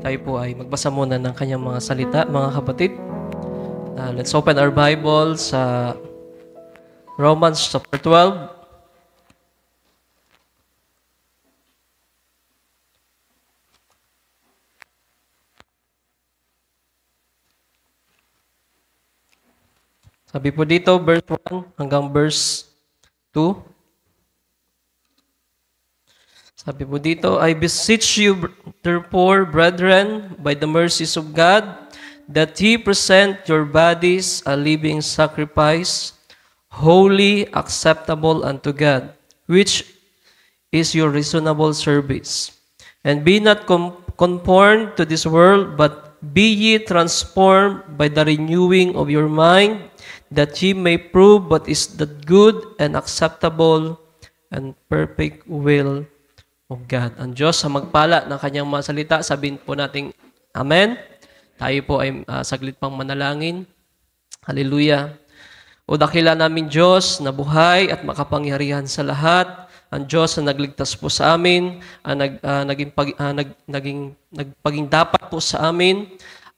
Tayo po ay magbasa muna ng kanyang mga salita, mga kapatid. Let's open our Bible sa Romans chapter 12. Sabi po dito, verse 1 hanggang verse 2. Sabi po dito, I beseech you, therefore, brethren, by the mercies of God, that ye present your bodies a living sacrifice, holy, acceptable unto God, which is your reasonable service. And be not conformed to this world, but be ye transformed by the renewing of your mind, that ye may prove what is the good and acceptable and perfect will of God. Ang Diyos sa magpala ng kanyang mga salita, sabihin po natin, Amen. Tayo po ay saglit pang manalangin. Hallelujah. O dakila namin Diyos na buhay at makapangyarihan sa lahat, ang Diyos na nagligtas po sa amin, nagpaging dapat po sa amin,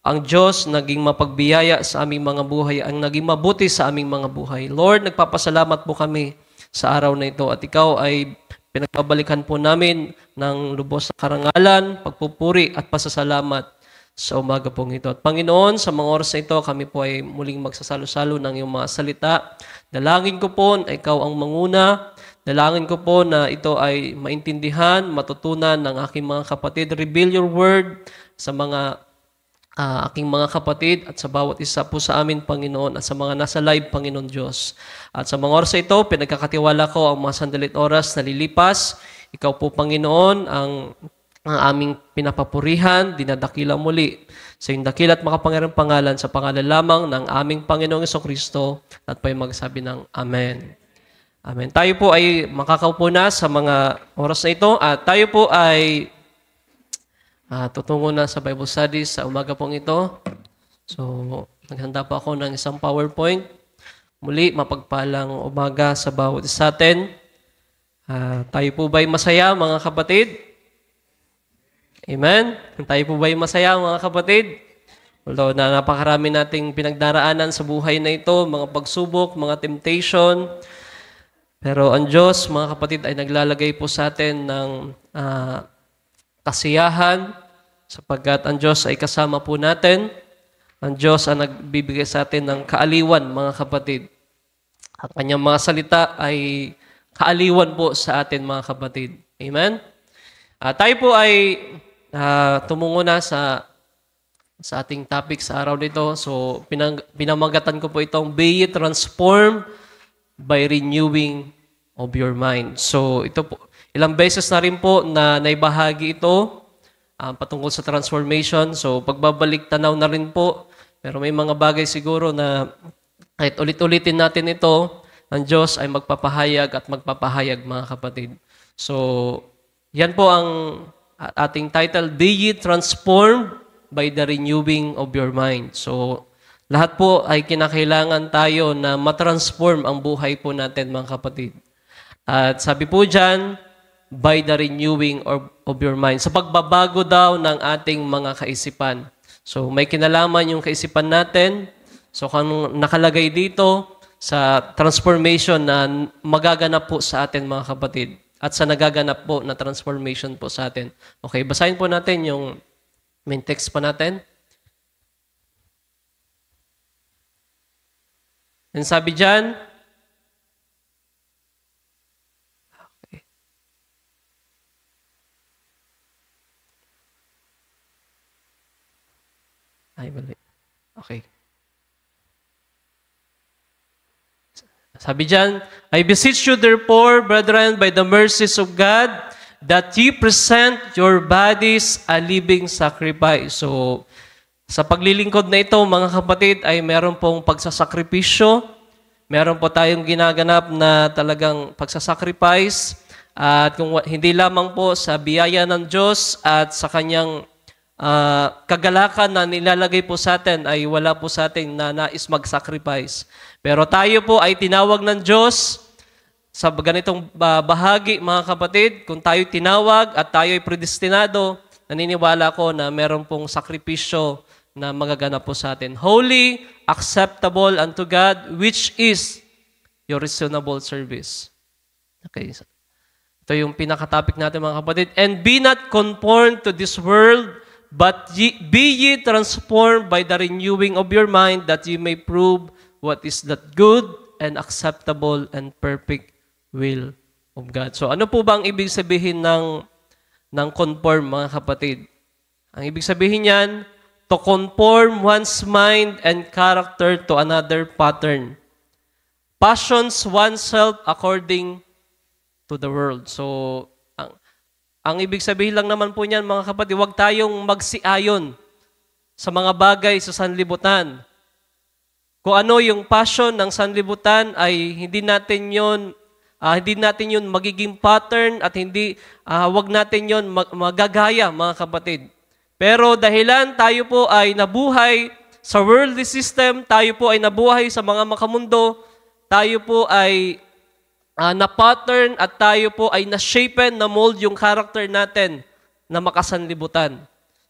ang Diyos naging mapagbiyaya sa aming mga buhay, ang naging mabuti sa aming mga buhay. Lord, nagpapasalamat po kami sa araw na ito at ikaw ay pinagbabalikan po namin ng lubos na karangalan, pagpupuri at pasasalamat sa umaga pong ito. At Panginoon, sa mga oras na ito, kami po ay muling magsasalo-salo ng iyong mga salita. Dalangin ko po na ikaw ang manguna. Dalangin ko po na ito ay maintindihan, matutunan ng aking mga kapatid. Reveal your word sa mga aking mga kapatid at sa bawat isa po sa amin, Panginoon, at sa mga nasa live, Panginoon Diyos. At sa mga oras ito, pinagkakatiwala ko ang mga sandalit oras na lilipas. Ikaw po, Panginoon, ang aming pinapapurihan, dinadakila muli sa iyong dakila at makapangyarihang pangalan, sa pangalan lamang ng aming Panginoong Jesucristo, at po ay magsabi ng Amen. Amen. Tayo po ay makakaupo na sa mga oras na ito at tayo po ay tutungo na sa Bible studies sa umaga pong ito. So, naghanda po ako ng isang PowerPoint. Muli, mapagpalang umaga sa bawat isa atin. Tayo po ba'y masaya, mga kapatid? Amen? Tayo po ba'y masaya, mga kapatid? Although na napakarami nating pinagdaraanan sa buhay na ito, mga pagsubok, mga temptation. Pero ang Diyos, mga kapatid, ay naglalagay po sa atin ng kasiyahan, sapagkat ang Diyos ay kasama po natin. Ang Diyos ang nagbibigay sa atin ng kaaliwan, mga kapatid. At kanyang mga salita ay kaaliwan po sa atin, mga kapatid. Amen? Tayo po ay tumungo na sa ating topic sa araw nito. So, pinamagatan ko po itong Be ye transformed by renewing of your mind. So, ito po, ilang beses na rin po na naibahagi ito patungkol sa transformation. So, pagbabalik tanaw na rin po. Pero may mga bagay siguro na kahit ulit-ulitin natin ito, ang Diyos ay magpapahayag at magpapahayag, mga kapatid. So, yan po ang ating title, Be ye transformed by the renewing of your mind. So, lahat po ay kinakailangan tayo na matransform ang buhay po natin, mga kapatid. At sabi po dyan, by the renewing of your mind. Sa pagbabago daw ng ating mga kaisipan. So, may kinalaman yung kaisipan natin. So, kung nakalagay dito sa transformation na magaganap po sa atin, mga kapatid. At sa nagaganap po na transformation po sa atin. Okay, basahin po natin yung main text po natin. And sabi dyan, okay. Sabi dyan, I beseech you therefore, brethren, by the mercies of God, that ye present your bodies a living sacrifice. So, sa paglilingkod na ito, mga kapatid, ay meron pong pagsasakripisyo. Meron po tayong ginaganap na talagang pagsasacrifice. At kung hindi lamang po sa biyaya ng Diyos at sa kanyang kagalakan na nilalagay po sa atin ay wala po sa atin na nais mag-sacrifice. Pero tayo po ay tinawag ng Diyos sa ganitong bahagi, mga kapatid. Kung tayo tinawag at tayo ay predestinado naniniwala ko na meron pong sakripisyo na magaganap po sa atin. Holy, acceptable unto God, which is your reasonable service. Okay. Ito yung pinaka-topic natin mga kapatid. And be not conformed to this world, but be ye transformed by the renewing of your mind, that ye may prove what is that good and acceptable and perfect will of God. So ano po ba ang ibig sabihin ng conform, mga kapatid? Ang ibig sabihin niyan, to conform one's mind and character to another pattern. Passions oneself according to the world. So, ang ibig sabihin lang naman po niyan, mga kapatid, huwag tayong magsiayon sa mga bagay sa sanlibutan. Kung ano yung passion ng sanlibutan ay hindi natin yun magiging pattern at wag natin yun magagaya, mga kapatid. Pero dahilan tayo po ay nabuhay sa worldly system, tayo po ay nabuhay sa mga makamundo, tayo po ay na-pattern at tayo po ay na-shapen, na-mold yung character natin na makasanlibutan.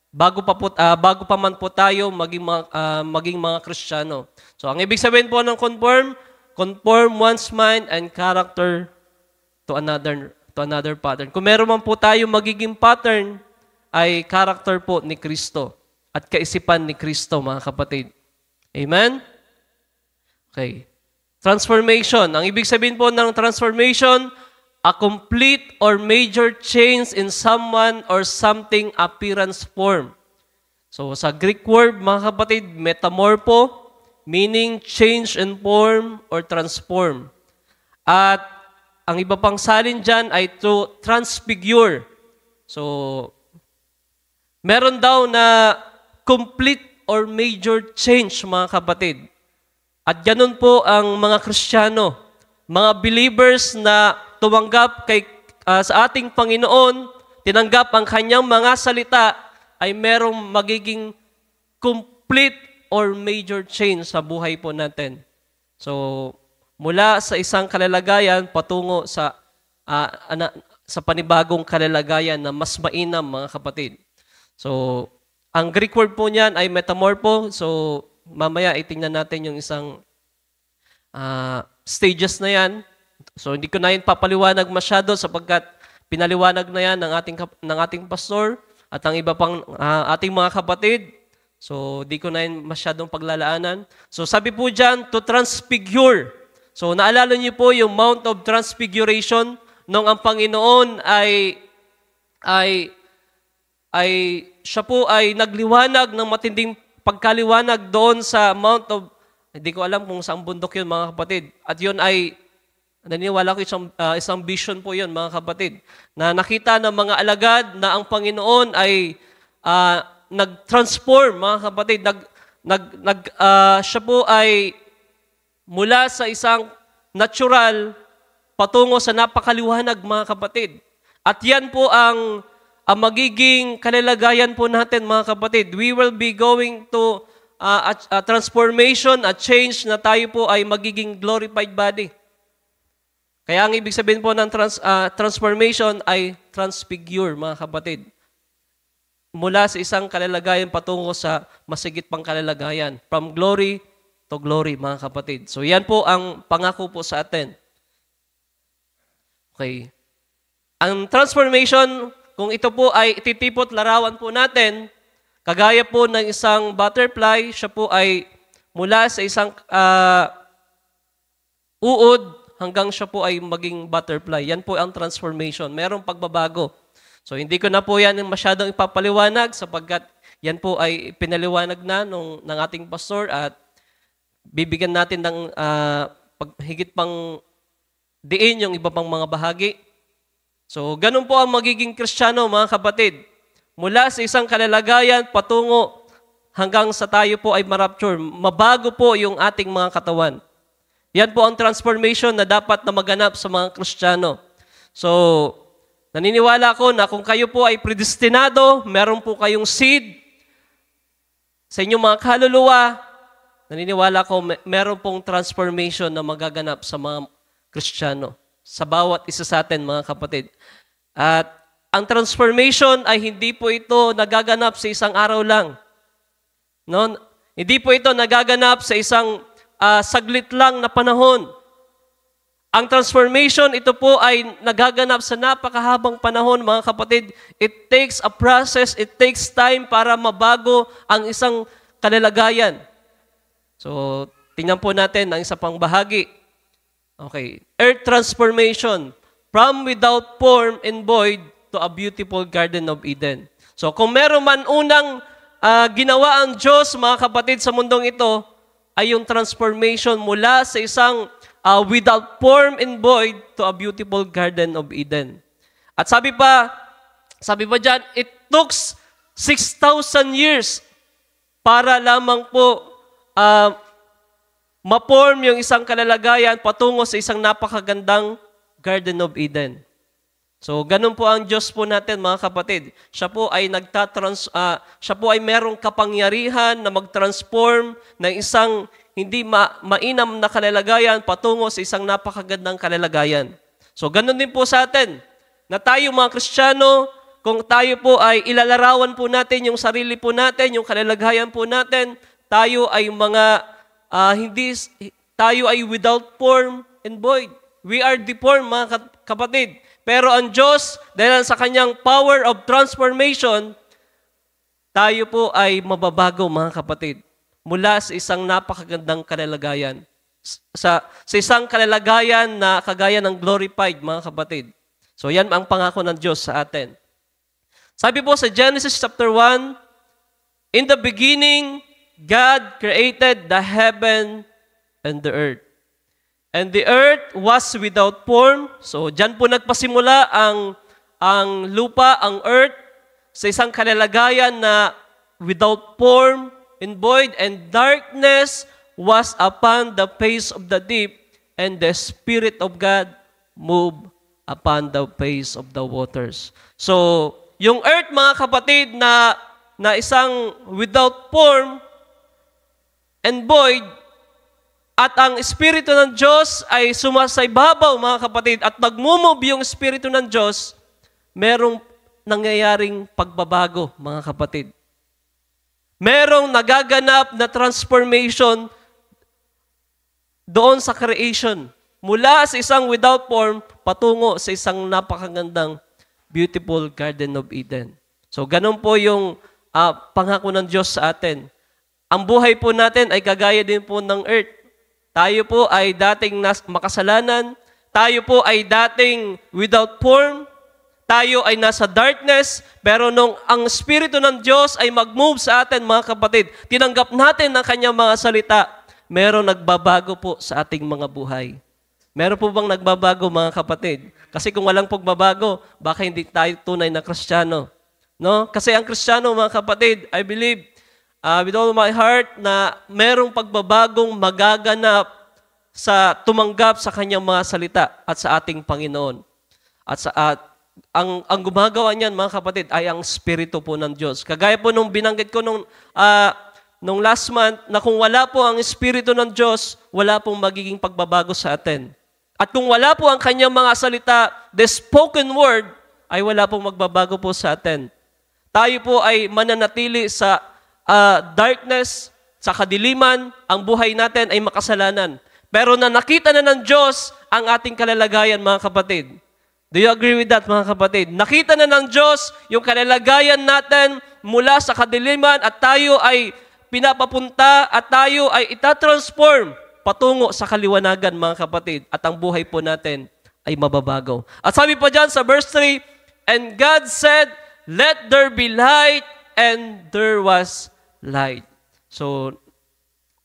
Bago pa man po tayo maging mga Kristiyano. So, ang ibig sabihin po ng conform one's mind and character to another pattern. Kung meron man po tayo magiging pattern, ay character po ni Kristo at kaisipan ni Kristo, mga kapatid. Amen? Okay. Transformation. Ang ibig sabihin po ng transformation, a complete or major change in someone or something appearance form. So, sa Greek word, mga kapatid, metamorpho, meaning change in form or transform. At ang iba pang salin dyan ay to transfigure. So, meron daw na complete or major change, mga kapatid. At ganun po ang mga Kristiyano, mga believers na tumanggap sa ating Panginoon, tinanggap ang kanyang mga salita, ay merong magiging complete or major change sa buhay po natin. So, mula sa isang kalalagayan patungo sa panibagong kalalagayan na mas mainam, mga kapatid. So, ang Greek word po niyan ay metamorpho. So, mamaya itingnan natin yung isang stages na yan. So, hindi ko na yun papaliwanag masyado sapagkat pinaliwanag na yan ng ating pastor at ang iba pang ating mga kapatid. So, di ko na yun masyadong paglalaanan. So, sabi po dyan, to transfigure. So, naalala niyo po yung Mount of Transfiguration nung ang Panginoon ay siya po ay nagliwanag ng matinding pagkaliwanag doon sa Mount of, hindi ko alam kung saan bundok yun, mga kapatid. At yun ay, naniniwala ko isang vision po yun, mga kapatid, na nakita ng mga alagad na ang Panginoon ay nag-transform, mga kapatid. Siya po ay mula sa isang natural patungo sa napakaliwanag, mga kapatid. At yan po ang magiging kalalagayan po natin, mga kapatid. We will be going to a transformation, a change na tayo po ay magiging glorified body. Kaya ang ibig sabihin po ng transformation ay transfigure, mga kapatid. Mula sa isang kalalagayan patungo sa masigit pang kalalagayan. From glory to glory, mga kapatid. So yan po ang pangako po sa atin. Okay. Ang transformation, kung ito po ay ititipot larawan po natin, kagaya po ng isang butterfly, siya po ay mula sa isang uod hanggang siya po ay maging butterfly. Yan po ang transformation. Merong pagbabago. So, hindi ko na po yan masyadong ipapaliwanag sapagkat yan po ay pinaliwanag na ng ating pastor at bibigyan natin ng higit pang diin yung iba pang mga bahagi. So, ganun po ang magiging Kristiyano, mga kapatid. Mula sa isang kalalagayan patungo hanggang sa tayo po ay marapture. Mabago po yung ating mga katawan. Yan po ang transformation na dapat na maganap sa mga Kristiyano. So, naniniwala ko na kung kayo po ay predestinado, meron po kayong seed sa inyong mga kaluluwa, naniniwala ko meron pong transformation na magaganap sa mga Kristiyano. Sa bawat isa sa atin, mga kapatid. At ang transformation ay hindi po ito nagaganap sa isang araw lang. No? Hindi po ito nagaganap sa isang saglit lang na panahon. Ang transformation, ito po ay nagaganap sa napakahabang panahon, mga kapatid. It takes a process, it takes time para mabago ang isang kalalagayan. So, tingnan po natin ang isa pang bahagi. Okay. Earth transformation. From without form and void to a beautiful Garden of Eden. So, kung meron man unang ginawa ang Diyos, mga kapatid, sa mundong ito, ay yung transformation mula sa isang without form and void to a beautiful Garden of Eden. At sabi pa dyan, it took 6,000 years para lamang po ma-form yung isang kalalagayan patungo sa isang napakagandang Garden of Eden. So, ganun po ang Diyos po natin, mga kapatid. Siya po ay siya po ay merong kapangyarihan na mag-transform ng isang hindi mainam na kalalagayan patungo sa isang napakagandang kalalagayan. So, ganun din po sa atin, na tayo mga Kristiyano, kung tayo po ay ilalarawan po natin yung sarili po natin, yung kalalagayan po natin, tayo ay tayo ay without form and void. We are deformed, mga kapatid. Pero ang Diyos, dahil sa kanyang power of transformation, tayo po ay mababago, mga kapatid. Mula sa isang napakagandang kalalagayan. Sa isang kalalagayan na kagaya ng glorified, mga kapatid. So yan ang pangako ng Diyos sa atin. Sabi po sa Genesis chapter 1, in the beginning, God created the heaven and the earth. And the earth was without form. So dyan po nagpasimula ang lupa, ang earth, sa isang kalalagayan na without form and void, and darkness was upon the face of the deep, and the Spirit of God moved upon the face of the waters. So, yung earth, mga kapatid, na isang without form and void, at ang Espiritu ng Diyos ay sumasaybabaw, mga kapatid, at nagmumove yung Espiritu ng Diyos, merong nangyayaring pagbabago, mga kapatid. Merong nagaganap na transformation doon sa creation. Mula sa isang without form, patungo sa isang napakagandang beautiful Garden of Eden. So, ganun po yung pangako ng Diyos sa atin. Ang buhay po natin ay kagaya din po ng earth. Tayo po ay dating makasalanan. Tayo po ay dating without form. Tayo ay nasa darkness, pero nung ang Espiritu ng Diyos ay mag-move sa atin, mga kapatid, tinanggap natin ang kanyang mga salita, meron nagbabago po sa ating mga buhay. Meron po bang nagbabago, mga kapatid? Kasi kung walang pagbabago, baka hindi tayo tunay na Kristiyano. No? Kasi ang Kristiyano, mga kapatid, I believe with all my heart na merong pagbabagong magaganap sa tumanggap sa kanyang mga salita at sa ating Panginoon. Ang gumagawa niyan, mga kapatid, ay ang Espiritu po ng Diyos. Kagaya po nung binanggit ko nung last month, na kung wala po ang Espiritu ng Diyos, wala pong magiging pagbabago sa atin. At kung wala po ang kanyang mga salita, the spoken word, ay wala pong magbabago po sa atin. Tayo po ay mananatili sa darkness, sa kadiliman, ang buhay natin ay makasalanan. Pero na nakita na ng Diyos ang ating kalalagayan, mga kapatid. Do you agree with that, mga kapatid? Nakita na ng Diyos yung kalalagayan natin mula sa kadiliman at tayo ay pinapapunta at tayo ay itatransform patungo sa kaliwanagan, mga kapatid. At ang buhay po natin ay mababago. At sabi pa dyan sa verse 3, and God said, let there be light, and there was light. So,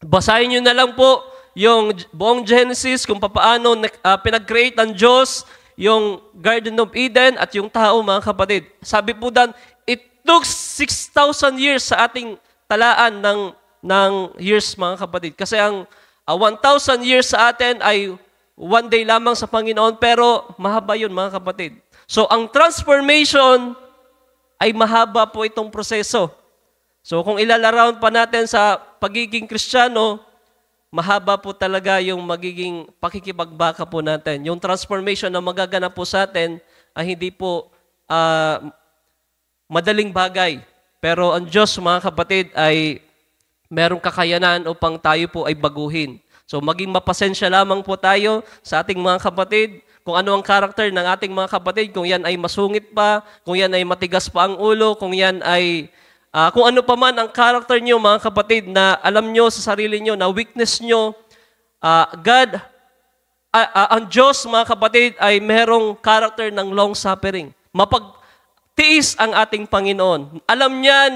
basahin nyo na lang po yung buong Genesis kung paano pinag-create ng Diyos yung Garden of Eden at yung tao, mga kapatid. Sabi po dan, it took 6,000 years sa ating talaan ng years, mga kapatid. Kasi ang 1,000 years sa atin ay one day lamang sa Panginoon, pero mahaba yun, mga kapatid. So, ang transformation ay mahaba po itong proseso. So, kung ilalarawan pa natin sa pagiging Kristiyano, mahaba po talaga yung magiging pakikipagbaka po natin. Yung transformation na magaganap po sa atin ay hindi po ah, madaling bagay. Pero ang Diyos, mga kapatid, ay merong kakayanan upang tayo po ay baguhin. So maging mapasensya lamang po tayo sa ating mga kapatid, kung ano ang karakter ng ating mga kapatid, kung yan ay masungit pa, kung yan ay matigas pa ang ulo, kung yan ay, kung ano pa man ang karakter nyo, mga kapatid, na alam nyo sa sarili nyo, na weakness nyo, ang Diyos, mga kapatid, ay merong karakter ng long suffering. Mapagtiis ang ating Panginoon. Alam niya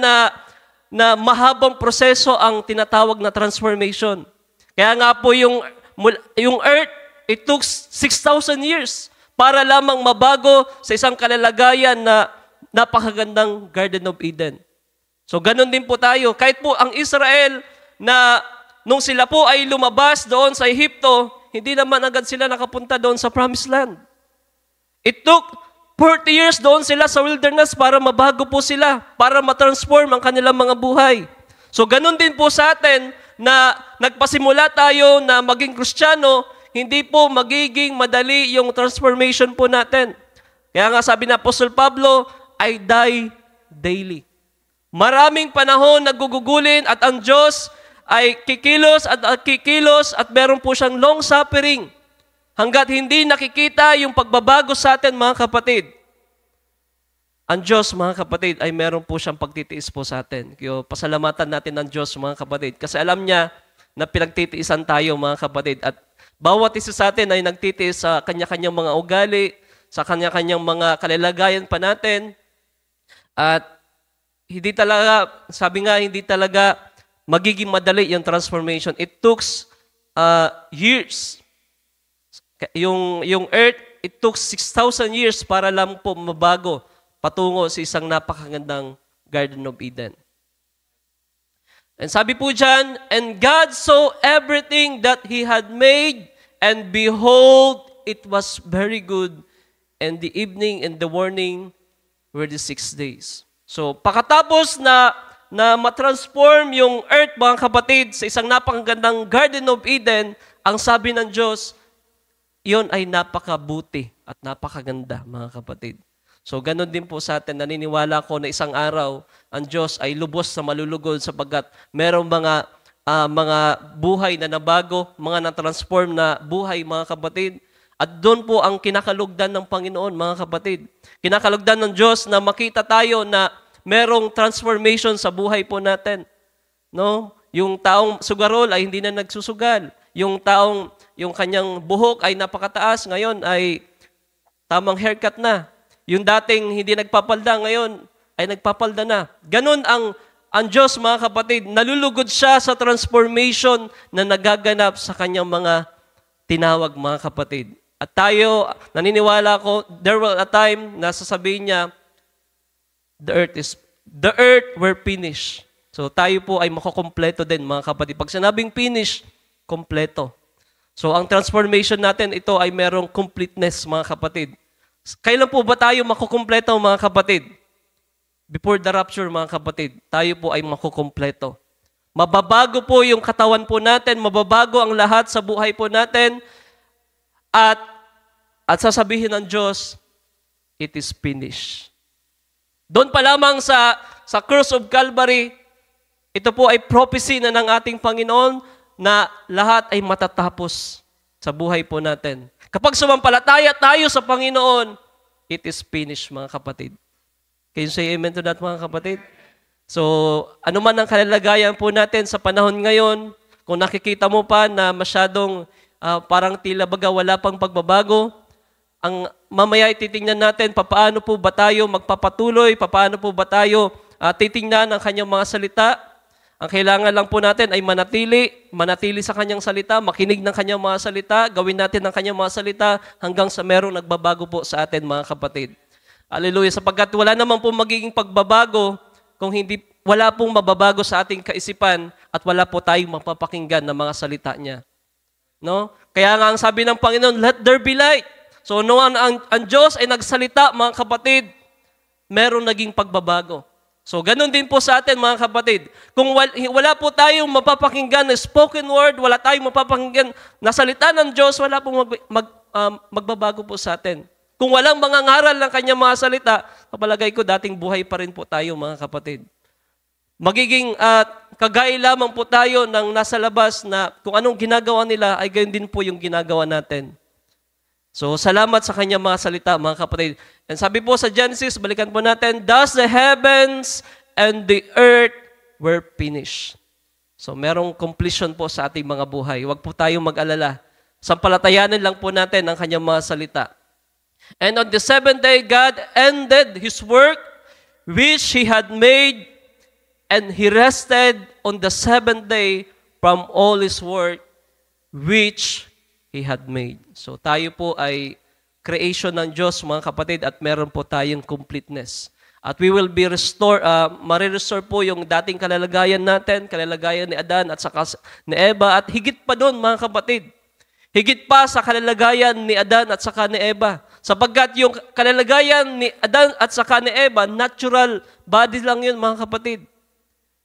na mahabang proseso ang tinatawag na transformation. Kaya nga po yung earth, it took 6,000 years para lamang mabago sa isang kalalagayan na napakagandang Garden of Eden. So ganun din po tayo. Kahit po ang Israel na nung sila po ay lumabas doon sa Ehipto, hindi naman agad sila nakapunta doon sa Promised Land. It took 40 years doon sila sa wilderness para mabago po sila, para matransform ang kanilang mga buhay. So ganun din po sa atin na nagpasimula tayo na maging Kristiyano, hindi po magiging madali yung transformation po natin. Kaya nga sabi na Apostle Pablo, I die daily. Maraming panahon nagugugulin at ang Diyos ay kikilos at meron po siyang long suffering hanggat hindi nakikita yung pagbabago sa atin, mga kapatid. Ang Diyos, mga kapatid, ay meron po siyang pagtitiis po sa atin. Kaya pasalamatan natin ang Diyos, mga kapatid. Kasi alam niya na pinagtitiisan tayo, mga kapatid. At bawat isa sa atin ay nagtitiis sa kanya-kanyang mga ugali, sa kanya-kanyang mga kalalagayan pa natin. At hindi talaga, sabi nga, hindi talaga magiging madali yung transformation. It took years. Yung earth, it took 6,000 years para lang po mabago patungo sa isang napakagandang Garden of Eden. And sabi po dyan, and God saw everything that He had made, and behold, it was very good. And the evening and the morning were the 6 days. So, pakatapos na matransform yung earth, mga kapatid, sa isang napakagandang Garden of Eden, ang sabi ng Diyos, iyon ay napakabuti at napakaganda, mga kapatid. So, ganun din po sa atin. Naniniwala ko na isang araw, ang Diyos ay lubos sa malulugod sapagkat merong mga buhay na nabago, mga na-transform na buhay, mga kapatid. At doon po ang kinakalugdan ng Panginoon, mga kapatid. Kinakalugdan ng Diyos na makita tayo na merong transformation sa buhay po natin. No? Yung taong sugarol ay hindi na nagsusugal. Yung kanyang buhok ay napakataas, ngayon ay tamang haircut na. Yung dating hindi nagpapalda, ngayon ay nagpapalda na. Ganun ang Diyos, mga kapatid. Nalulugod siya sa transformation na nagaganap sa kanyang mga tinawag, mga kapatid. At tayo, naniniwala ko, there will a time na sasabihin niya, the earth were finished. So tayo po ay makukompleto din, mga kapatid. Pag sinabing finish, kompleto. So ang transformation natin, ito ay merong completeness, mga kapatid. Kailan po ba tayo makukumpleto, mga kapatid? Before the rapture, mga kapatid, tayo po ay makukumpleto. Mababago po yung katawan po natin, mababago ang lahat sa buhay po natin, at sasabihin ng Diyos, it is finished. Doon pa lamang sa cross of Calvary, ito po ay prophecy na ng ating Panginoon na lahat ay matatapos sa buhay po natin. Kapag sumampalataya tayo sa Panginoon, it is finished, mga kapatid. Can you say amen to that, mga kapatid? So, ano man ang kalalagayan po natin sa panahon ngayon, kung nakikita mo pa na masyadong parang tila baga wala pang pagbabago, ang mamaya titingnan natin paano po ba tayo magpapatuloy, paano po ba tayo titingnan ang kanyang mga salita. Ang kailangan lang po natin ay manatili sa kanyang salita, makinig ng kanyang mga salita, gawin natin ang kanyang mga salita hanggang sa merong nagbabago po sa atin, mga kapatid. Hallelujah. Sapagkat wala naman po magiging pagbabago kung wala pong mababago sa ating kaisipan at wala po tayong mapapakinggan ng mga salita niya. No? Kaya nga ang sabi ng Panginoon, let there be light. So noon ang Diyos ay nagsalita, mga kapatid, meron naging pagbabago. So ganun din po sa atin, mga kapatid. Kung wala po tayong mapapakinggan na spoken word, wala tayong mapapakinggan na salita ng Diyos, wala pong magbabago po sa atin. Kung walang mga ngaral ng kanyang mga salita, kapalagay ko dating buhay pa rin po tayo mga kapatid. Magiging kagaya lamang po tayo ng nasa labas na kung anong ginagawa nila ay gayon din po yung ginagawa natin. So, salamat sa kanyang mga salita, mga kapatid. And sabi po sa Genesis, balikan po natin, thus the heavens and the earth were finished. So, merong completion po sa ating mga buhay. Huwag po tayong mag-alala. Sampalatayanan lang po natin ang kanyang mga salita. And on the seventh day, God ended His work which He had made, and He rested on the seventh day from all His work which He had made. So tayo po ay creation ng Diyos, mga kapatid, at meron po tayong completeness. At we will be marirestore po yung dating kalalagayan natin, kalalagayan ni Adan at saka ni Eva, at higit pa doon, mga kapatid. Higit pa sa kalalagayan ni Adan at saka ni Eva. Sapagkat yung kalalagayan ni Adan at saka ni Eva, natural body lang yun, mga kapatid.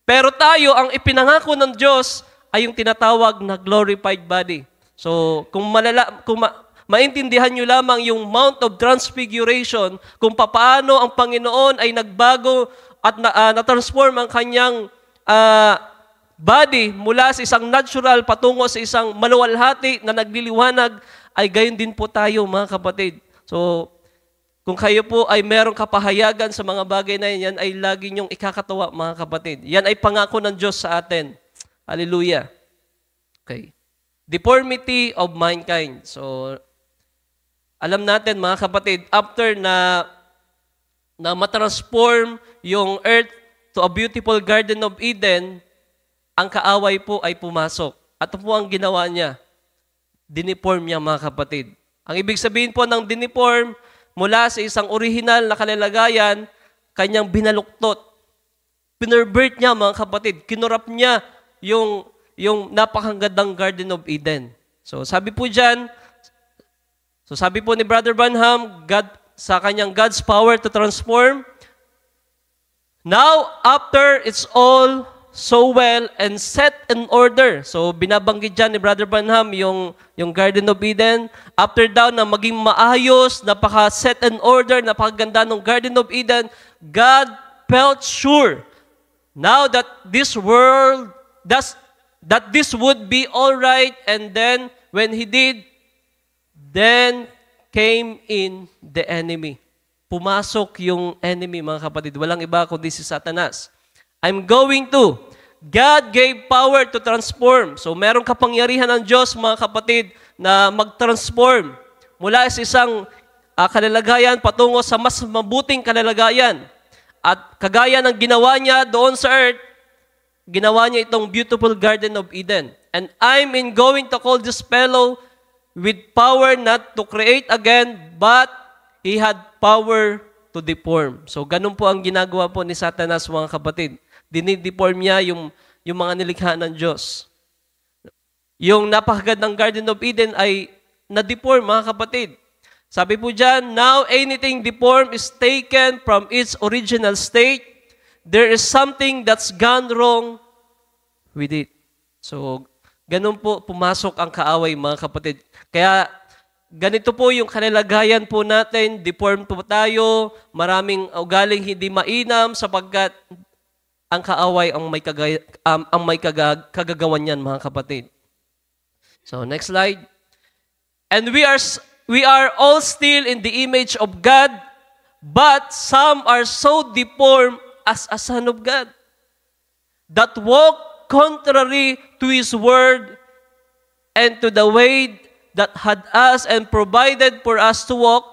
Pero tayo, ang ipinangako ng Diyos ay yung tinatawag na glorified body. So, kung maintindihan nyo lamang yung Mount of Transfiguration, kung paano ang Panginoon ay nagbago at na-transform ang kanyang body mula sa isang natural patungo sa isang maluwalhati na nagliliwanag, ay gayon din po tayo, mga kapatid. So, kung kayo po ay merong kapahayagan sa mga bagay na yan, ay lagi nyong ikakatawa, mga kapatid. Yan ay pangako ng Diyos sa atin. Hallelujah. Okay. Deformity of mankind. So, alam natin, mga kapatid, after na matransform yung earth to a beautiful Garden of Eden, ang kaaway po ay pumasok. At po ang ginawa niya, diniform niya, mga kapatid. Ang ibig sabihin po ng diniform, mula sa isang original na kalalagayan, kanyang binaluktot. Pinervert niya, mga kapatid. Kinurap niya yung napakagandang Garden of Eden. So sabi po ni Brother Branham, sa kanyang God's power to transform, now after it's all so well and set in order. So binabanggit dyan ni Brother Branham yung Garden of Eden. After daw na maging maayos, napaka-set in order, napakaganda ng Garden of Eden, God felt sure now that this would be all right, and then when He did, then came in the enemy. Pumasok yung enemy, mga kapatid. Walang iba kundi si Satanas. God gave power to transform. So merong kapangyarihan ng Diyos, mga kapatid, na mag-transform mula sa isang kalalagayan patungo sa mas mabuting kalalagayan. At kagaya ng ginawa niya doon sa earth, ginawa niya itong beautiful Garden of Eden. And I'm going to call this fellow with power not to create again, but he had power to deform. So, ganun po ang ginagawa po ni Satanas, mga kapatid. Dinideform niya yung mga nilikha ng Diyos. Yung napakagandang Garden of Eden ay na-deform, mga kapatid. Sabi po dyan, now anything deformed is taken from its original state. There is something that's gone wrong with it. So, ganun po pumasok ang kaaway, mga kapatid. Kaya, ganito po yung kalalagayan po natin, deformed po tayo, maraming ugaling hindi mainam sapagkat ang kaaway ang may kagagawan niyan, mga kapatid. So, next slide. And we are all still in the image of God, but some are so deformed as a son of God, that walk contrary to His word and to the way that had us and provided for us to walk,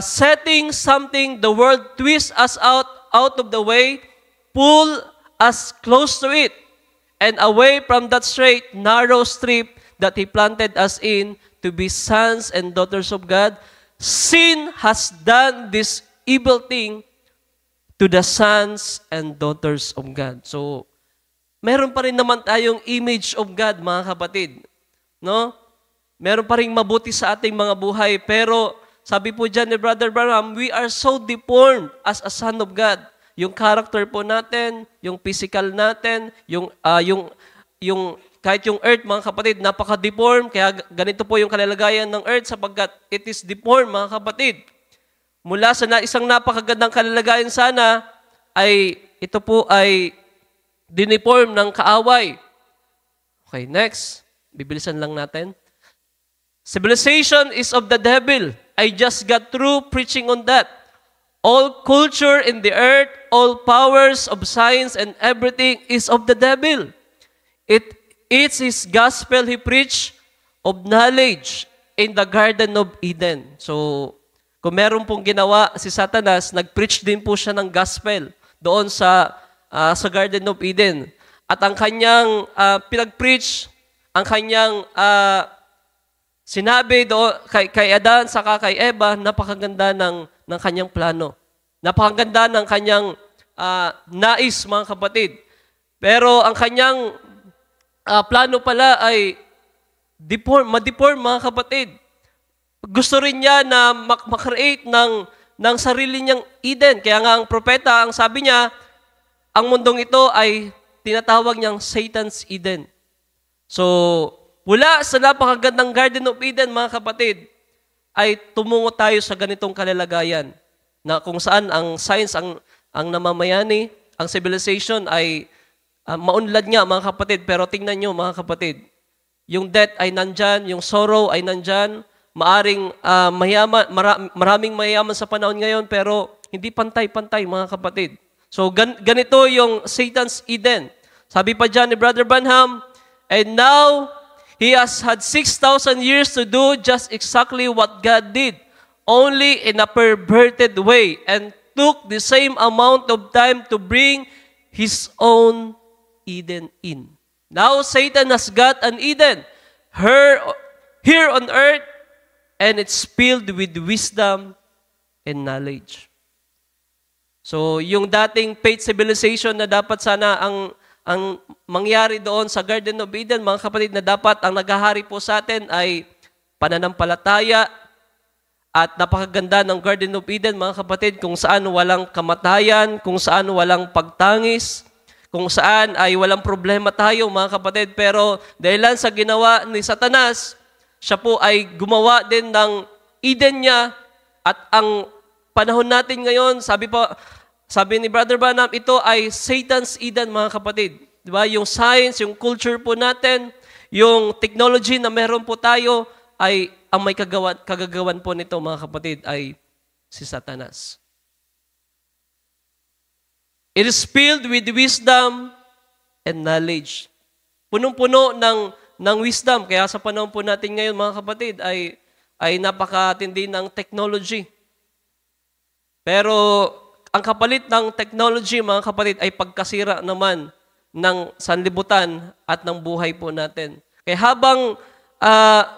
setting something the world twists us out of the way, pull us close to it, and away from that straight, narrow strip that He planted us in to be sons and daughters of God. Sin has done this evil thing to the sons and daughters of God. So, meron pa rin naman tayong image of God, mga kapatid. No? Meron pa rin mabuti sa ating mga buhay. Pero, sabi po dyan ni Brother Branham, we are so deformed as a son of God. Yung character po natin, yung physical natin, yung kahit yung earth, mga kapatid, napaka-deform, kaya ganito po yung kalalagayan ng earth sapagkat it is deformed, mga kapatid. Mula sa isang napakagandang kalalagayan sana, ay ito po ay diniform ng kaaway. Okay, next. Bibilisan lang natin. Civilization is of the devil. I just got through preaching on that. All culture in the earth, all powers of science and everything is of the devil. It's his gospel he preached of knowledge in the Garden of Eden. So, kung meron pong ginawa si Satanas, nag-preach din po siya ng gospel doon sa Garden of Eden. At ang kanyang pinag-preach, ang kanyang sinabi doon kay Adan saka kay Eva, napakaganda ng kanyang plano. Napakaganda ng kanyang nais, mga kapatid. Pero ang kanyang plano pala ay ma-deform, mga kapatid. Gusto rin niya na makreate ng sarili niyang Eden. Kaya nga ang propeta, ang sabi niya, ang mundong ito ay tinatawag niyang Satan's Eden. So, mula sa napakagandang Garden of Eden, mga kapatid, ay tumungo tayo sa ganitong kalalagayan na kung saan ang science ang namamayani, ang civilization ay maunlad nga, mga kapatid. Pero tingnan nyo, mga kapatid, yung death ay nandyan, yung sorrow ay nandyan, maraming mayaman sa panahon ngayon, pero hindi pantay-pantay, mga kapatid. So, ganito yung Satan's Eden. Sabi pa dyan ni Brother Branham, and now, he has had 6,000 years to do just exactly what God did, only in a perverted way, and took the same amount of time to bring his own Eden in. Now, Satan has got an Eden here on earth, and it's filled with wisdom and knowledge. So, yung dating faith civilization na dapat sana ang mangyari doon sa Garden of Eden, mga kapatid, na dapat ang naghahari po sa atin ay pananampalataya at napakaganda ng Garden of Eden, mga kapatid, kung saan walang kamatayan, kung saan walang pagtangis, kung saan ay walang problema tayo, mga kapatid. Pero dahil sa ginawa ni Satanas, siya po ay gumawa din ng Eden niya at ang panahon natin ngayon, sabi ni Brother Branham, ito ay Satan's Eden, mga kapatid. Diba? Yung science, yung culture po natin, yung technology na meron po tayo, ay ang may kagagawan po nito, mga kapatid, ay si Satanas. It is filled with wisdom and knowledge. Punong-puno ng wisdom. Kaya sa panahon po natin ngayon, mga kapatid, ay napakatindi ng technology. Pero ang kapalit ng technology, mga kapatid, ay pagkasira naman ng sanlibutan at ng buhay po natin. Kaya habang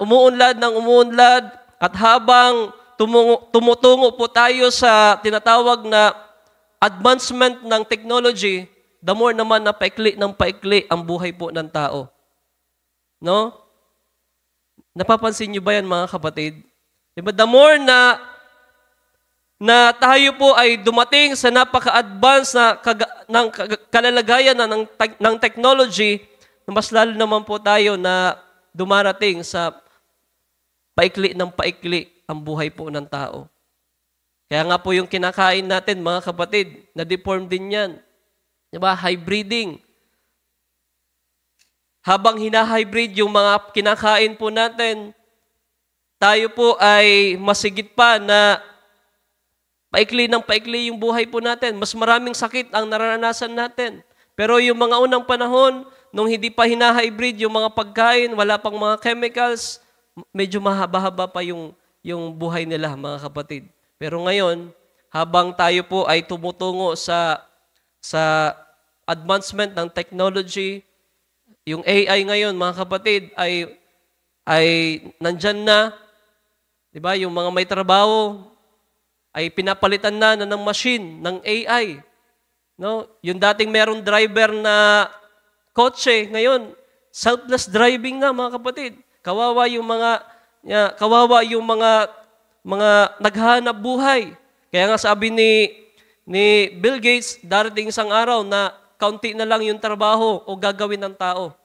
umuunlad at habang tumutungo po tayo sa tinatawag na advancement ng technology, the more naman na paikli ang buhay po ng tao. No? Napapansin niyo ba yan, mga kapatid? Diba? The more na tayo po ay dumating sa napaka-advance ng kalalagayan ng technology, mas lalo naman po tayo na dumarating sa paikli ang buhay po ng tao. Kaya nga po yung kinakain natin, mga kapatid, na-deform din yan. Diba? Hybriding. Habang hina-hybrid yung mga kinakain po natin, tayo po ay masigit pa na paikli yung buhay po natin. Mas maraming sakit ang nararanasan natin. Pero yung mga unang panahon, nung hindi pa hina-hybrid yung mga pagkain, wala pang mga chemicals, medyo mahaba-haba pa yung buhay nila, mga kapatid. Pero ngayon, habang tayo po ay tumutungo sa advancement ng technology, yung AI ngayon, mga kapatid, ay nandyan na. Diba? Yung mga may trabaho, ay pinapalitan na ng machine, ng AI. No? Yung dating merong driver na kotse, ngayon, selfless driving na, mga kapatid. Kawawa yung mga naghahanap buhay. Kaya nga sabi ni Bill Gates, darating isang araw na kaunti na lang yung trabaho o gagawin ng tao.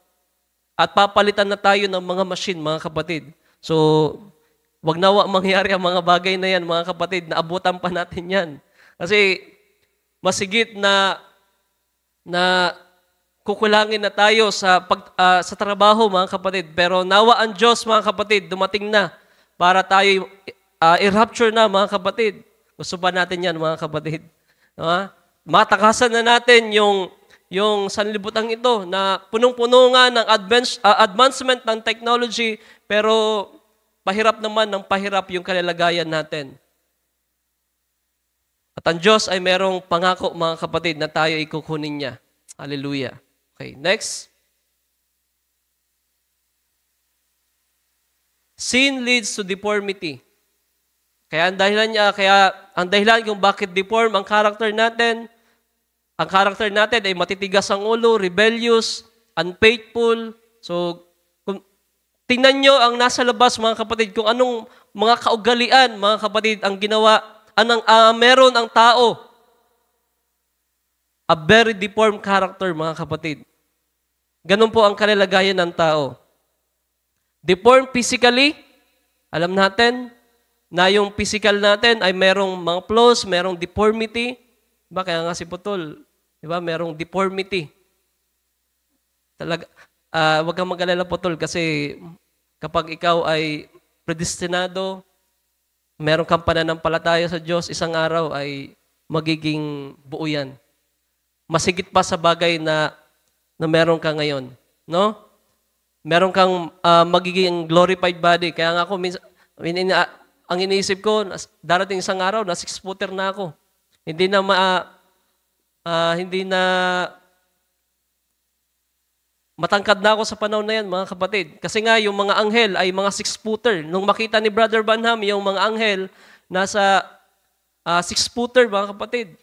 At papalitan na tayo ng mga machine, mga kapatid. So, wag nawa mangyari ang mga bagay na yan, mga kapatid, na abutan pa natin yan. Kasi, masigit na kukulangin na tayo sa trabaho, mga kapatid. Pero nawa ang Diyos, mga kapatid, dumating na para tayo i-rapture na, mga kapatid. Gusto ba natin yan, mga kapatid? Matakasan na natin yung sanlibutan ito na punong-puno nga ng advancement ng technology, pero pahirap naman ng pahirap yung kalalagayan natin. At ang Diyos ay merong pangako, mga kapatid, na tayo ikukunin niya. Hallelujah. Okay, next. Sin leads to deformity. Kaya ang dahilan kung bakit deform ang character natin ay matitigas ang ulo, rebellious, unfaithful. So, tingnan nyo ang nasa labas, mga kapatid, kung anong mga kaugalian, mga kapatid, ang ginawa, meron ang tao. A very deformed character, mga kapatid. Ganun po ang kalalagayan ng tao. Deformed physically, alam natin na yung physical natin ay merong mga flaws, merong deformity. Diba? Kaya nga si Putol, diba? Merong deformity. Talaga, wag kang mag-alala, Putol, kasi kapag ikaw ay predestinado, meron kang pananampalataya sa Diyos, isang araw ay magiging buo yan. Masigit pa sa bagay na meron ka ngayon. No? Meron kang magiging glorified body. Kaya nga ako, ang iniisip ko, darating isang araw, na 6-footer na ako. Hindi na matangkad na ako sa panahon na yan, mga kapatid. Kasi nga, yung mga anghel ay mga 6-footer. Nung makita ni Brother Branham, yung mga anghel, nasa 6-footer, mga kapatid.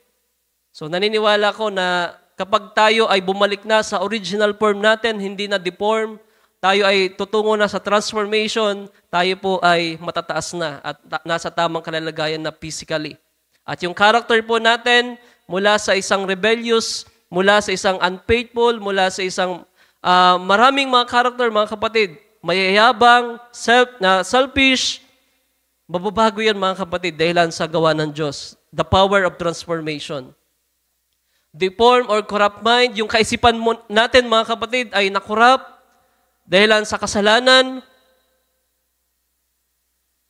So, naniniwala ko na kapag tayo ay bumalik na sa original form natin, hindi na deform, tayo ay tutungo na sa transformation, tayo po ay matataas na at nasa tamang kalalagayan na physically. At yung character po natin, mula sa isang rebellious, mula sa isang unfaithful, mula sa isang maraming mga character, mga kapatid, mayayabang, selfish, mababago yan, mga kapatid, dahilan sa gawa ng Diyos. The power of transformation. Deformed or corrupt mind, yung kaisipan natin, mga kapatid, ay nakorrupt dahilan sa kasalanan.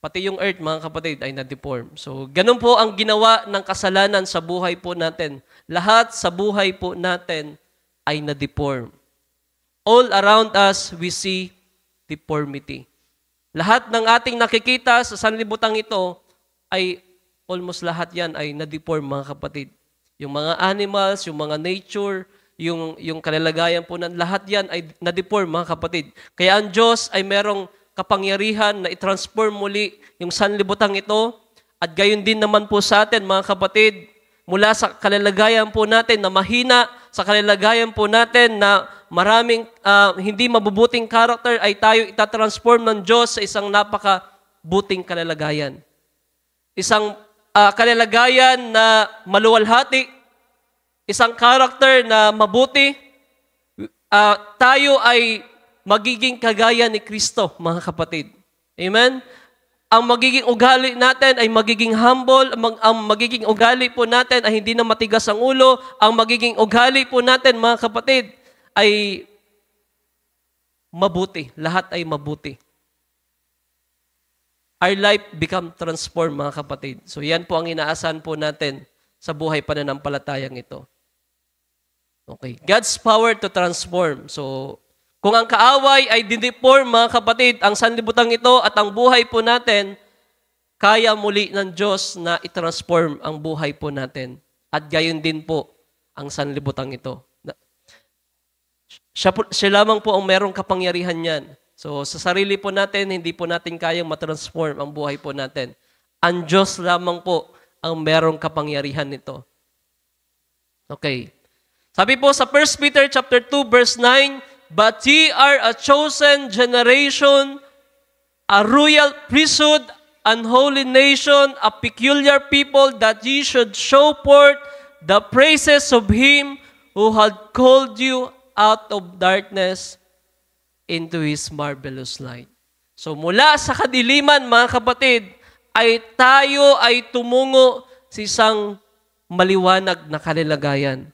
Pati yung earth, mga kapatid, ay na-deform. So, ganun po ang ginawa ng kasalanan sa buhay po natin. Lahat sa buhay po natin ay na-deform. All around us, we see deformity. Lahat ng ating nakikita sa sanlibutan ito, ay almost lahat yan ay na-deform, mga kapatid. Yung mga animals, yung mga nature, yung kalalagayan po ng lahat yan ay na-deform, mga kapatid. Kaya ang Diyos ay merong kapangyarihan na i-transform muli yung sanlibutan ito. At gayon din naman po sa atin, mga kapatid, mula sa kalalagayan po natin na mahina, sa kalalagayan po natin na maraming hindi mabubuting character, ay tayo itatransform ng Diyos sa isang napakabuting kalalagayan. Isang kalalagayan na maluwalhati, isang character na mabuti, tayo ay magiging kagaya ni Kristo, mga kapatid. Amen? Ang magiging ugali natin ay magiging humble, ang magiging ugali po natin ay hindi na matigas ang ulo, ang magiging ugali po natin, mga kapatid, ay mabuti. Lahat ay mabuti. Our life become transformed, mga kapatid. So yan po ang inaasahan po natin sa buhay pananampalatayang ito. Okay. God's power to transform. So, kung ang kaaway ay dideform, mga kapatid, ang sanlibutan ito at ang buhay po natin, kaya muli ng Diyos na i-transform ang buhay po natin. At gayon din po ang sanlibutan ito. Siya lamang po ang merong kapangyarihan yan. So, sa sarili po natin, hindi po natin kayang matransform ang buhay po natin. Ang Diyos lamang po ang merong kapangyarihan nito. Okay. Sabi po sa 1 Peter chapter 2 verse 9, "But ye are a chosen generation, a royal priesthood, an holy nation, a peculiar people, that ye should show forth the praises of Him who had called you out of darkness into His marvelous light. So mula sa kadiliman, mga kapatid, ay tayo ay tumungo sa isang maliwanag na kalagayan.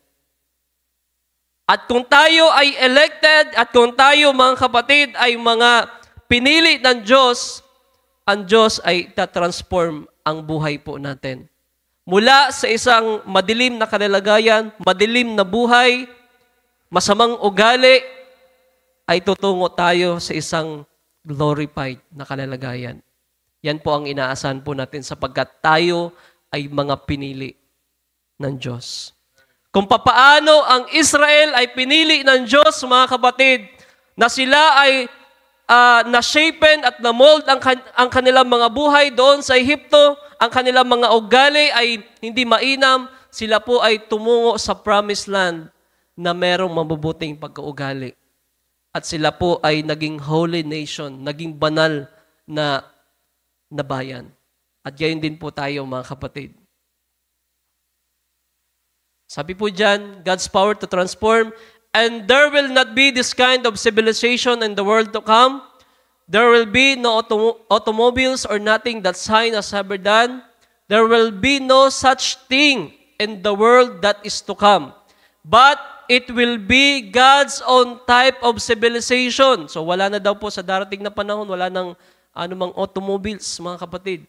At kung tayo ay elected, at kung tayo, mga kapatid, ay mga pinili ng Diyos, ang Diyos ay tatransform ang buhay po natin. Mula sa isang madilim na kalagayan, madilim na buhay, masamang ugali, ay tutungo tayo sa isang glorified na kalagayan. Yan po ang inaasahan po natin sapagkat tayo ay mga pinili ng Diyos. Kung papaano ang Israel ay pinili ng Diyos, mga kapatid, na sila ay na-shapen at na-mold ang kanilang mga buhay doon sa Ehipto, ang kanilang mga ugali ay hindi mainam, sila po ay tumungo sa promised land na merong mabubuting pagkaugali. At sila po ay naging holy nation, naging banal na bayan. At gayon din po tayo, mga kapatid. Sabi po dyan, God's power to transform, and there will not be this kind of civilization in the world to come. There will be no automobiles or nothing that sign has ever done. There will be no such thing in the world that is to come. But it will be God's own type of civilization. So wala na daw po sa darating na panahon, wala nang anumang automobiles, mga kapatid.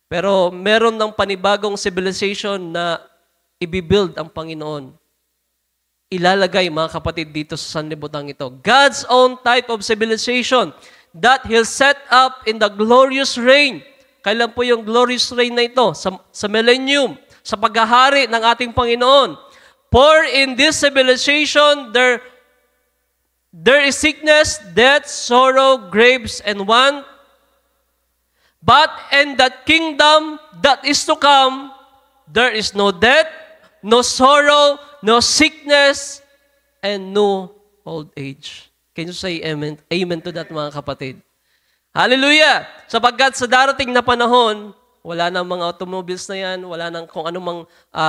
Pero meron ng panibagong civilization na ibibuild ang Panginoon. Ilalagay, mga kapatid, dito sa sanlibutan ito. God's own type of civilization that He'll set up in the glorious reign. Kailan po yung glorious reign na ito? Sa millennium, sa paghahari ng ating Panginoon. For in this civilization, there is sickness, death, sorrow, graves, and want. But in that kingdom that is to come, there is no death, no sorrow, no sickness, and no old age. Can you say amen? Amen to that, mga kapatid. Hallelujah! Sapagkat sa darating na panahon, wala nang mga automobiles na yan, wala nang kung anumang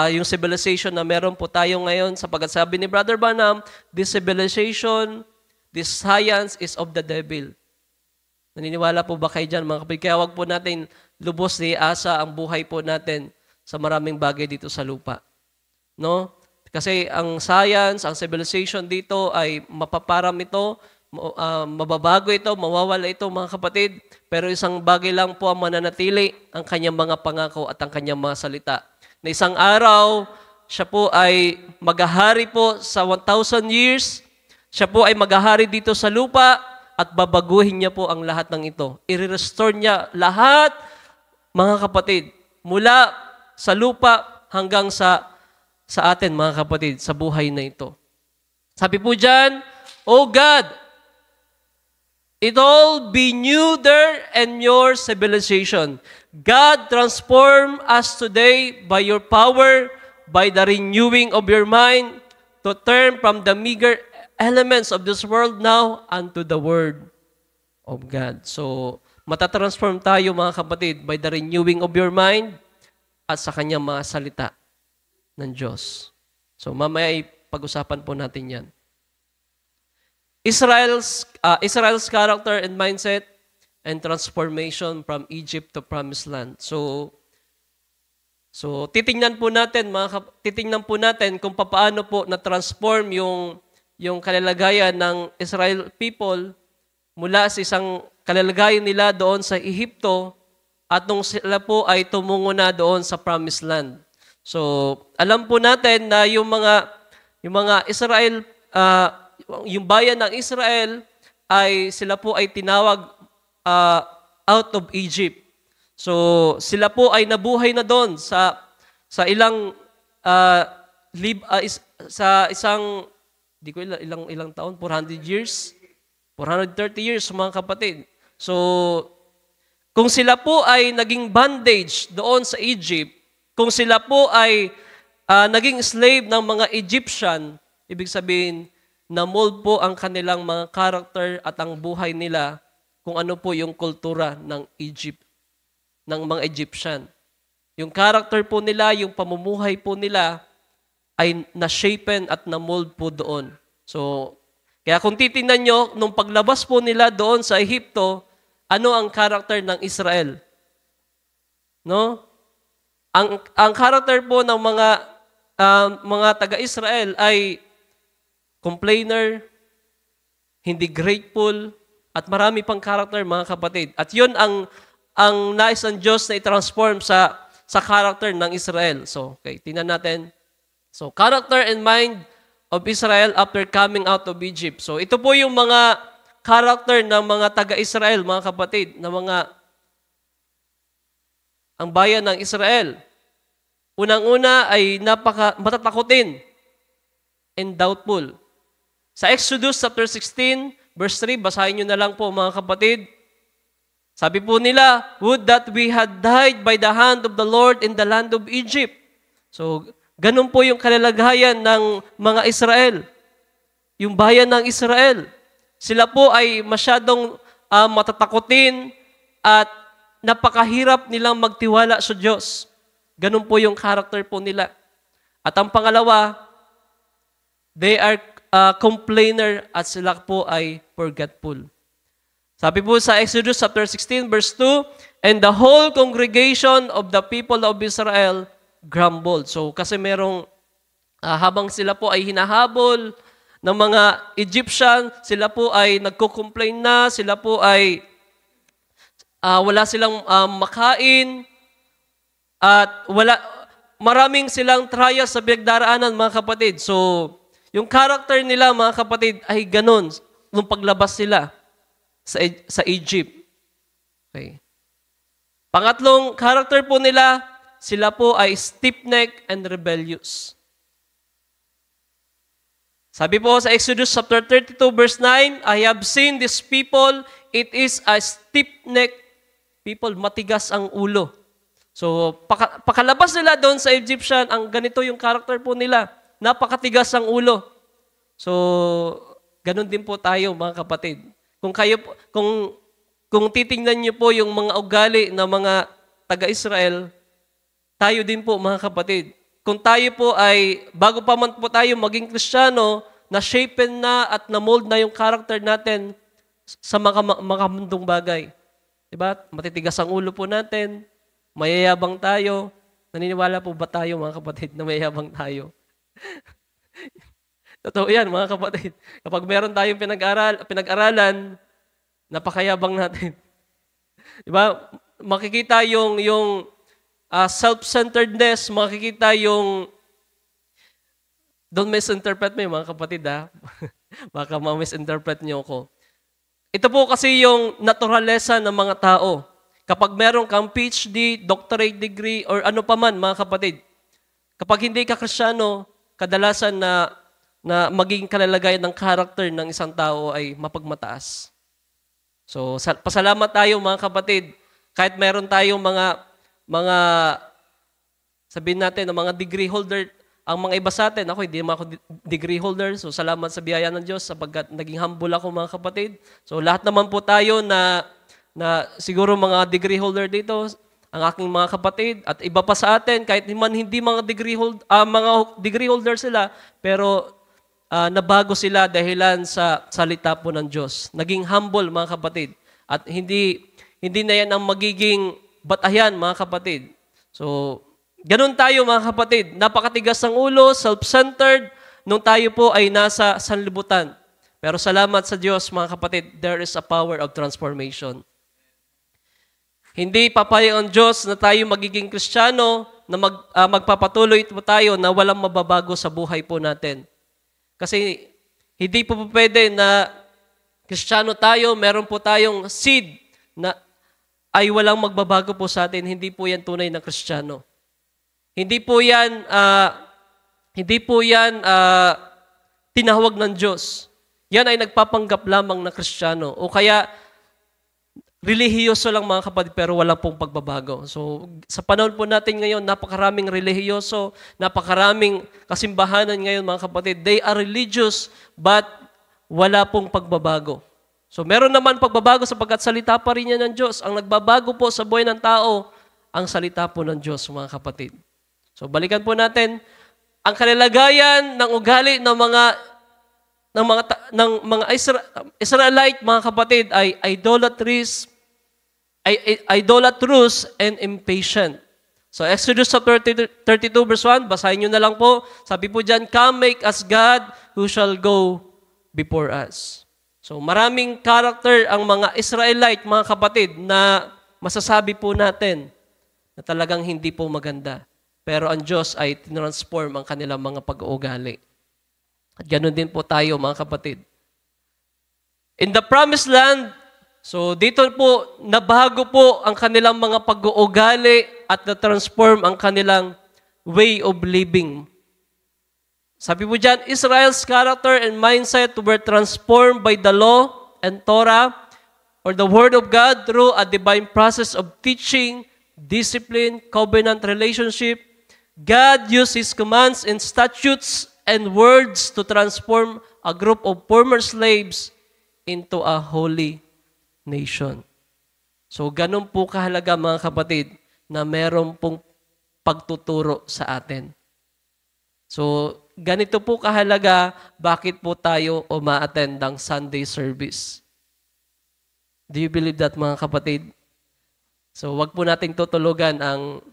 yung civilization na meron po tayo ngayon. Sapagkat sabi ni Brother Branham, this civilization, this science is of the devil. Naniniwala po ba kayo dyan, mga kapatid? Kaya wag po natin lubos ni asa ang buhay po natin sa maraming bagay dito sa lupa. No? Kasi ang science, ang civilization dito ay mapaparam ito, mababago ito, mawawala ito, mga kapatid. Pero isang bagay lang po ang mananatili, ang kanyang mga pangako at ang kanyang mga salita. Na isang araw, siya po ay maghahari po sa 1,000 years. Siya po ay maghahari dito sa lupa at babaguhin niya po ang lahat ng ito. I-restore niya lahat, mga kapatid, mula sa lupa hanggang sa atin, mga kapatid, sa buhay na ito. Sabi po dyan, O God, it all be new there and your civilization. God, transform us today by your power, by the renewing of your mind, to turn from the meager elements of this world now unto the Word of God. So, matatransform tayo, mga kapatid, by the renewing of your mind at sa kanyang mga salita ng Diyos. So, mamaya pag-usapan po natin yan. Israel's character and mindset and transformation from Egypt to Promised Land. So titingnan po natin kung paano po na-transform yung kalalagayan ng Israel people mula sa isang kalalagayan nila doon sa Ehipto at nung sila po ay tumungo na doon sa Promised Land. So, alam po natin na yung mga Israel, yung bayan ng Israel ay sila po ay tinawag out of Egypt. So, sila po ay nabuhay na doon sa ilang sa isang di ko ilang taon, 400 years, 430 years, mga kapatid. So, kung sila po ay naging bondage doon sa Egypt, kung sila po ay naging slave ng mga Egyptian, ibig sabihin, na-mold po ang kanilang mga character at ang buhay nila kung ano po yung kultura ng Egypt, ng mga Egyptian. Yung character po nila, yung pamumuhay po nila ay na-shapen at na-mold po doon. So, Kaya kung titingnan nyo, nung paglabas po nila doon sa Ehipto, ano ang character ng Israel? No? Ang character po ng mga taga-Israel ay complainer, hindi grateful, at marami pang character, mga kapatid. At yun ang nais ng Diyos na i-transform sa character ng Israel. So, okay, tingnan natin. So, character and mind of Israel after coming out of Egypt. So, ito po yung mga character ng mga taga-Israel, mga kapatid, na ang bayan ng Israel. Unang-una ay matatakotin and doubtful. Sa Exodus chapter 16, verse 3, basahin nyo na lang po, mga kapatid. Sabi po nila, would that we had died by the hand of the Lord in the land of Egypt. So, ganun po yung kalalagayan ng mga Israel. Yung bayan ng Israel. Sila po ay masyadong matatakotin at napakahirap nilang magtiwala sa Diyos. Ganun po yung character po nila. At ang pangalawa, they are complainer at sila po ay forgetful. Sabi po sa Exodus chapter 16 verse 2, and the whole congregation of the people of Israel grumbled. So kasi merong habang sila po ay hinahabol ng mga Egyptian, sila po ay nagko-complain na, sila po ay wala silang makain at maraming silang trials sa pinagdaraanan, mga kapatid. So yung character nila, mga kapatid, ay ganun nung paglabas sila sa Egypt. Okay. Pangatlong character po nila, sila po ay stiff-necked and rebellious. Sabi po sa Exodus chapter 32 verse 9, I have seen this people, it is a stiff-necked people, matigas ang ulo. So, pakalabas nila doon sa Egyptian, ang ganito yung character po nila. Napakatigas ang ulo. So, ganun din po tayo, mga kapatid. Kung titingnan niyo po yung mga ugali ng mga taga-Israel, tayo din po, mga kapatid. Kung tayo po ay, bago pa man po tayo maging Kristiyano, na-shapen na at na-mold na yung character natin sa mga mundong bagay. Diba? Matitigas ang ulo po natin, mayayabang tayo. Naniniwala po ba tayo, mga kapatid, na mayayabang tayo? Totoo yan, mga kapatid. Kapag meron tayong pinag-aralan, napakayabang natin. Diba? Makikita yung self-centeredness, makikita yung don't misinterpret me, mga kapatid, ha? Baka ma-misinterpret niyo ako. Ito po kasi yung naturalesa ng mga tao. Kapag meron kang PhD, doctorate degree, or ano pa man, mga kapatid, kapag hindi ka Kristiyano, kadalasan na magiging kalalagayan ng character ng isang tao ay mapagmataas. So, pasalamat tayo, mga kapatid, kahit meron tayong mga sabihin natin, mga degree holder, ang mga iba sa atin, ako hindi naman ako degree holder, so salamat sa biyaya ng Diyos sapagkat naging humble ako, mga kapatid. So lahat naman po tayo na siguro mga degree holder dito, ang aking mga kapatid, at iba pa sa atin, kahit hindi mga degree holder sila, pero nabago sila dahilan sa salita po ng Diyos. Naging humble, mga kapatid. At hindi na yan ang magiging batayan, mga kapatid. So, ganun tayo, mga kapatid. Napakatigas ng ulo, self-centered, nung tayo po ay nasa sanlibutan. Pero salamat sa Diyos, mga kapatid, there is a power of transformation. Hindi papayag ang Diyos na tayo magiging Kristiyano, na magpapatuloy po tayo na walang mababago sa buhay po natin. Kasi hindi po pwede na Kristiyano tayo, meron po tayong seed na ay walang magbabago po sa atin. Hindi po yan tunay na Kristiyano. Hindi po yan tinawag ng Diyos. Yan ay nagpapanggap lamang na Kristiyano. O kaya, relihiyoso lang, mga kapatid, pero wala pong pagbabago. So, sa panahon po natin ngayon, napakaraming relihiyoso, napakaraming kasimbahanan ngayon, mga kapatid. They are religious, but wala pong pagbabago. So, meron naman pagbabago sapagkat salita pa rin yan ng Diyos. Ang nagbabago po sa buhay ng tao, ang salita po ng Diyos, mga kapatid. So, balikan po natin ang kalalagayan ng ugali ng Israelite, mga kapatid, ay idolatrous and impatient. So Exodus chapter 32 verse 1, basahin nyo na lang po. Sabi po dyan, "Come make us God who shall go before us." So maraming character ang mga Israelite, mga kapatid, na masasabi po natin na talagang hindi po maganda. Pero ang Diyos ay tinransform ang kanilang mga pag-uugali. At ganoon din po tayo, mga kapatid. In the promised land, so dito po, nabago po ang kanilang mga pag-uugali at na-transform ang kanilang way of living. Sabi po dyan, Israel's character and mindset were transformed by the law and Torah or the Word of God through a divine process of teaching, discipline, covenant relationship. God used His commands and statutes and words to transform a group of former slaves into a holy nation. So, ganun po kahalaga, mga kapatid, na meron pong pagtuturo sa atin. So, ganito po kahalaga, bakit po tayo uma-attend ng Sunday service. Do you believe that, mga kapatid? So, wag po nating tutulugan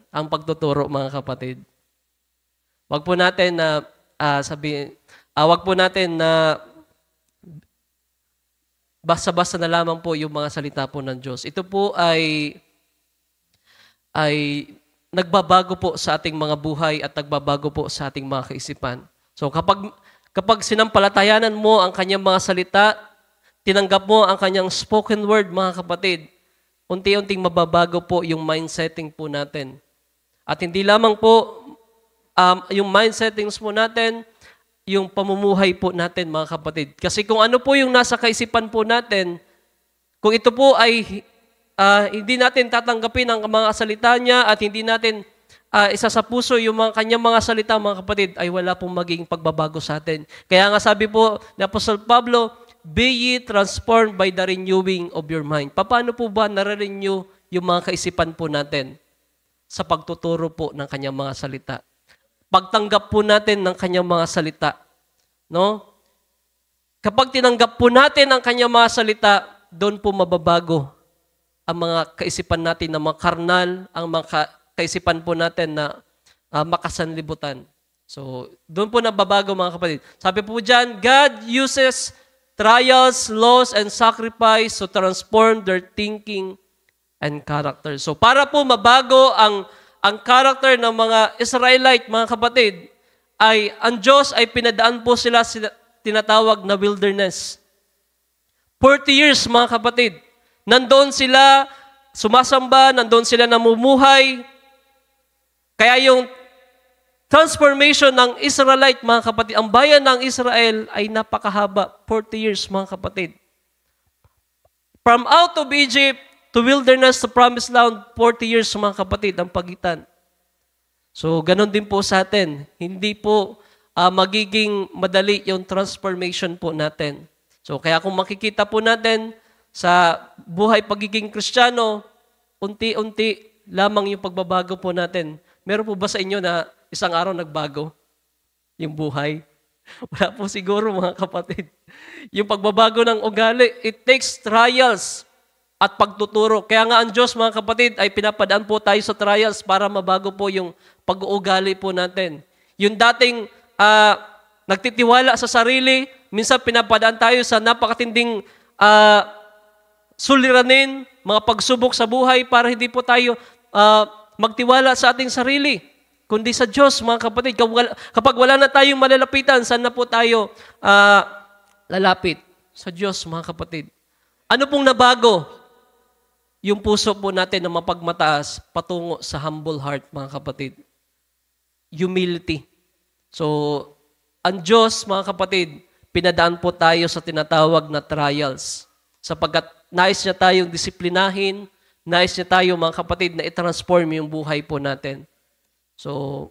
ang pagtuturo, mga kapatid. Wag po natin na wag po natin na basta-basta na lamang po yung mga salita po ng Diyos. Ito po ay nagbabago po sa ating mga buhay at nagbabago po sa ating mga kaisipan. So kapag sinampalatayanan mo ang kanyang mga salita, tinanggap mo ang kanyang spoken word, mga kapatid, unti-unting mababago po yung mindsetting po natin. At hindi lamang po yung mindsettings po natin, yung pamumuhay po natin, mga kapatid. Kasi kung ano po yung nasa kaisipan po natin, kung ito po ay hindi natin tatanggapin ang mga salita niya at hindi natin isa sa puso yung kanyang mga salita, mga kapatid, ay wala pong magiging pagbabago sa atin. Kaya nga sabi po ni Apostle Pablo, "Be ye transformed by the renewing of your mind." Paano po ba nare-renew yung mga kaisipan po natin? Sa pagtuturo po ng kanyang mga salita. Pagtanggap po natin ng kanyang mga salita. No? Kapag tinanggap po natin ang kanyang mga salita, doon po mababago ang mga kaisipan natin na mga karnal, ang mga kaisipan po natin na makasanlibutan. So, doon po nababago, mga kapatid. Sabi po dyan, God uses trials, laws, and sacrifice to transform their thinking and character. So, para po mabago ang character ng mga Israelite, mga kapatid, ay ang Diyos ay pinadaan po sila tinatawag na wilderness. 40 years, mga kapatid. Nandoon sila sumasamba, nandoon sila namumuhay. Kaya yung transformation ng Israelite, mga kapatid, ang bayan ng Israel ay napakahaba, 40 years, mga kapatid. From out of Egypt to wilderness to promised land, 40 years, mga kapatid, ang pagitan. So, ganun din po sa atin. Hindi po magiging madali yung transformation po natin. So, kaya kung makikita po natin sa buhay pagiging Kristiyano, unti-unti lamang yung pagbabago po natin. Meron po ba sa inyo na isang araw nagbago yung buhay? Wala po siguro, mga kapatid. Yung pagbabago ng ugali, it takes trials at pagtuturo. Kaya nga ang Diyos, mga kapatid, ay pinapadaan po tayo sa trials para mabago po yung pag-uugali po natin. Yung dating nagtitiwala sa sarili, minsan pinapadaan tayo sa napakatinding suliranin, mga pagsubok sa buhay para hindi po tayo magtiwala sa ating sarili, kundi sa Diyos, mga kapatid. Kapag wala na tayong malalapitan, saan na po tayo lalapit? Sa Diyos, mga kapatid. Ano pong nabago? Yung puso po natin na mapagmataas patungo sa humble heart, mga kapatid. Humility. So, ang Diyos, mga kapatid, pinadaan po tayo sa tinatawag na trials. Sapagkat nais niya tayong disiplinahin, nais niya tayo, mga kapatid, na i-transform yung buhay po natin. So,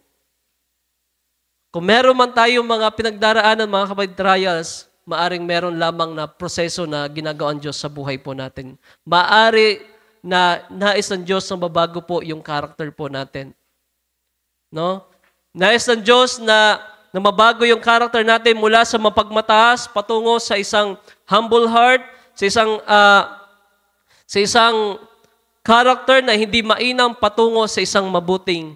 kung meron man tayong mga pinagdaraanan, mga kapatid, trials, maaring meron lamang na proseso na ginagawa ang Diyos sa buhay po natin. Maari na nais ng Diyos na babago po yung character po natin. No? Nais ng Diyos na na mabago yung character natin mula sa mapagmataas patungo sa isang humble heart, sa isang character na hindi mainam patungo sa isang mabuting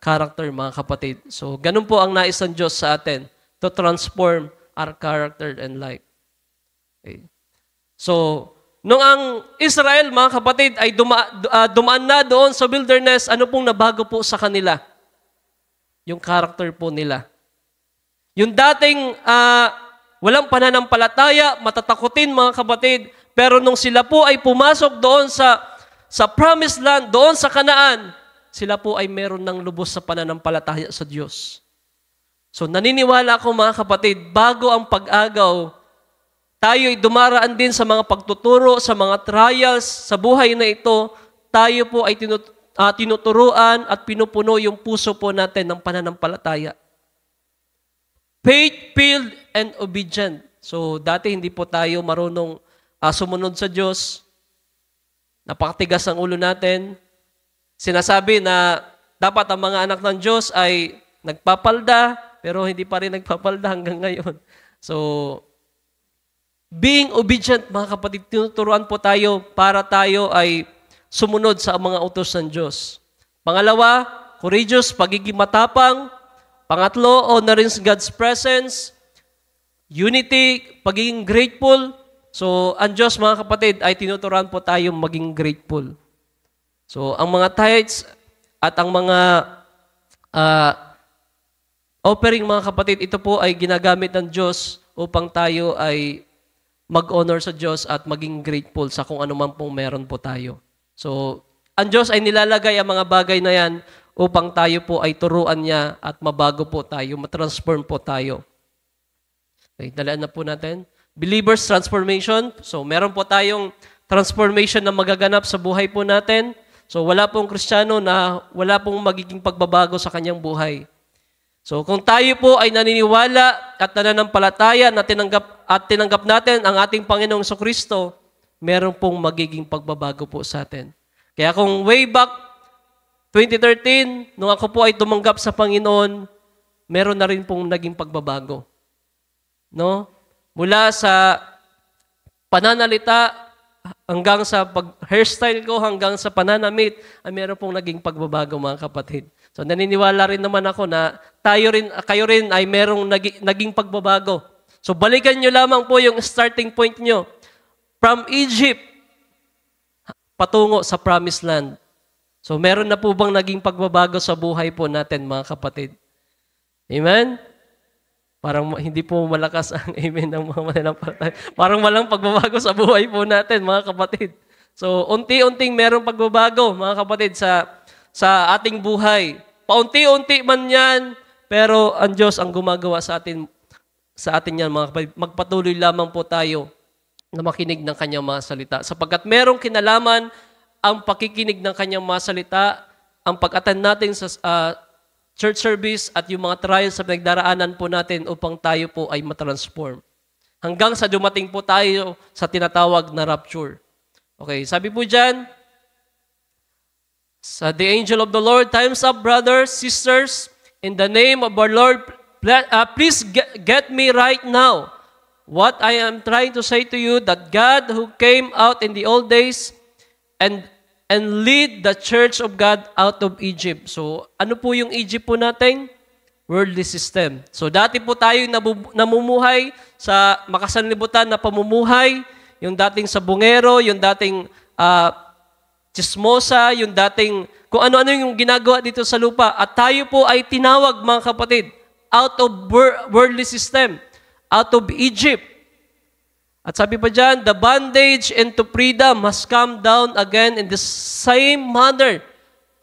character, mga kapatid. So, ganun po ang nais ng Diyos sa atin, to transform our character and life. Okay. So, nung ang Israel, mga kapatid, ay dumaan na doon sa wilderness, ano pong nabago po sa kanila? Yung character po nila. Yung dating walang pananampalataya, matatakutin, mga kapatid, pero nung sila po ay pumasok doon sa promised land, doon sa Kanaan, sila po ay meron ng lubos sa pananampalataya sa Diyos. So naniniwala ako, mga kapatid, bago ang pag-agaw, tayo ay dumaraan din sa mga pagtuturo, sa mga trials, sa buhay na ito, tayo po ay tinuturuan at pinupuno yung puso po natin ng pananampalataya. Faith-filled and obedient. So, dati hindi po tayo marunong sumunod sa Diyos. Napakatigas ang ulo natin. Sinasabi na dapat ang mga anak ng Diyos ay nagpapalda, pero hindi pa rin nagpapalda hanggang ngayon. So, being obedient, mga kapatid, tinuturuan po tayo para tayo ay sumunod sa mga utos ng Diyos. Pangalawa, courageous, pagiging matapang. Pangatlo, honoring God's presence. Unity, pagiging grateful. So, ang Diyos, mga kapatid, ay tinuturuan po tayo maging grateful. So, ang mga tithes at ang mga offering, mga kapatid, ito po ay ginagamit ng Diyos upang tayo ay mag-honor sa Diyos at maging grateful sa kung ano man pong meron po tayo. So, ang Diyos ay nilalagay ang mga bagay na yan upang tayo po ay turuan niya at mabago po tayo, matransform po tayo. Okay, dalaan na po natin. Believers transformation. So, meron po tayong transformation na magaganap sa buhay po natin. So, wala pong Kristiyano na wala pong magiging pagbabago sa kanyang buhay. So, kung tayo po ay naniniwala at nananampalataya na tinanggap natin ang ating Panginoong Jesucristo, meron pong magiging pagbabago po sa atin. Kaya kung way back 2013, nung ako po ay tumanggap sa Panginoon, meron na rin pong naging pagbabago. No? Mula sa pananalita hanggang sa hairstyle ko, hanggang sa pananamit, ay meron pong naging pagbabago, mga kapatid. So naniniwala rin naman ako na kayo rin ay merong naging pagbabago. So balikan nyo lamang po yung starting point nyo. From Egypt, patungo sa Promised Land. So meron na po bang naging pagbabago sa buhay po natin, mga kapatid? Amen? Parang hindi po malakas ang amen ng mga mananampalataya. Parang walang pagbabago sa buhay po natin, mga kapatid. So unti-unting merong pagbabago, mga kapatid, sa ating buhay. Paunti-unti man yan, pero ang Diyos ang gumagawa sa atin yan, mga kapatid. Magpatuloy lamang po tayo na makinig ng kanyang mga salita. Sapagkat merong kinalaman ang pakikinig ng kanyang mga salita, ang pag-attend natin sa church service at yung mga trials sa pinagdaraanan po natin upang tayo po ay matransform. Hanggang sa dumating po tayo sa tinatawag na rapture. Okay, sabi po dyan, sa the angel of the Lord, time's up, brothers, sisters, in the name of our Lord, please get me right now. What I am trying to say to you, that God who came out in the old days and lead the church of God out of Egypt. So, ano po yung Egypt po natin? Worldly system. So, dati po tayo namumuhay sa makasanlibutan na pamumuhay, yung dating sabungero, yung dating chismosa, yung dating kung ano-ano yung ginagawa dito sa lupa. At tayo po ay tinawag, mga kapatid, out of worldly system, out of Egypt. At sabi pa dyan, the bondage into freedom has come down again in the same manner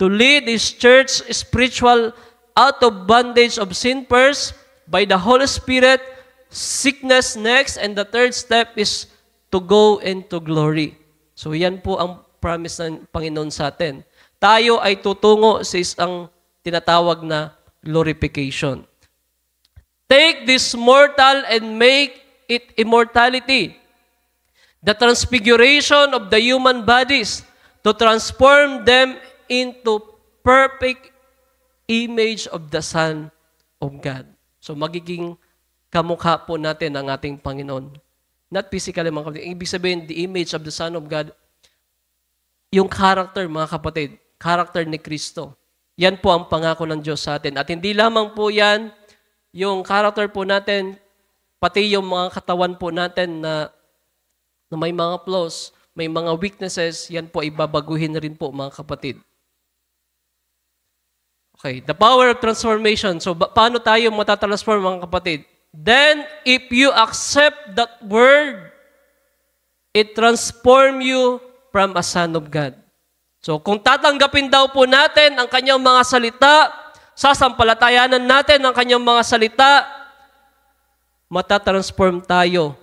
to lead His church spiritual out of bondage of sin first, by the Holy Spirit, sickness next, and the third step is to go into glory. So yan po ang promise ng Panginoon sa atin. Tayo ay tutungo sa isang tinatawag na glorification. Take this mortal and make it immortality. The transfiguration of the human bodies to transform them into perfect image of the Son of God. So magiging kamukha po natin ang ating Panginoon. Not physically, mga kapatid. Ibig sabihin, the image of the Son of God, yung character, mga kapatid, character ni Kristo. Yan po ang pangako ng Diyos sa atin. At hindi lamang po yan, yung character po natin, pati yung mga katawan po natin na may mga flaws, may mga weaknesses, yan po ibabaguhin na rin po, mga kapatid. Okay, the power of transformation. So, paano tayo matatransform, mga kapatid? Then, if you accept that word, it transform you from a son of God. So, kung tatanggapin daw po natin ang kanyang mga salita, sasampalatayanan natin ang kanyang mga salita, matatransform tayo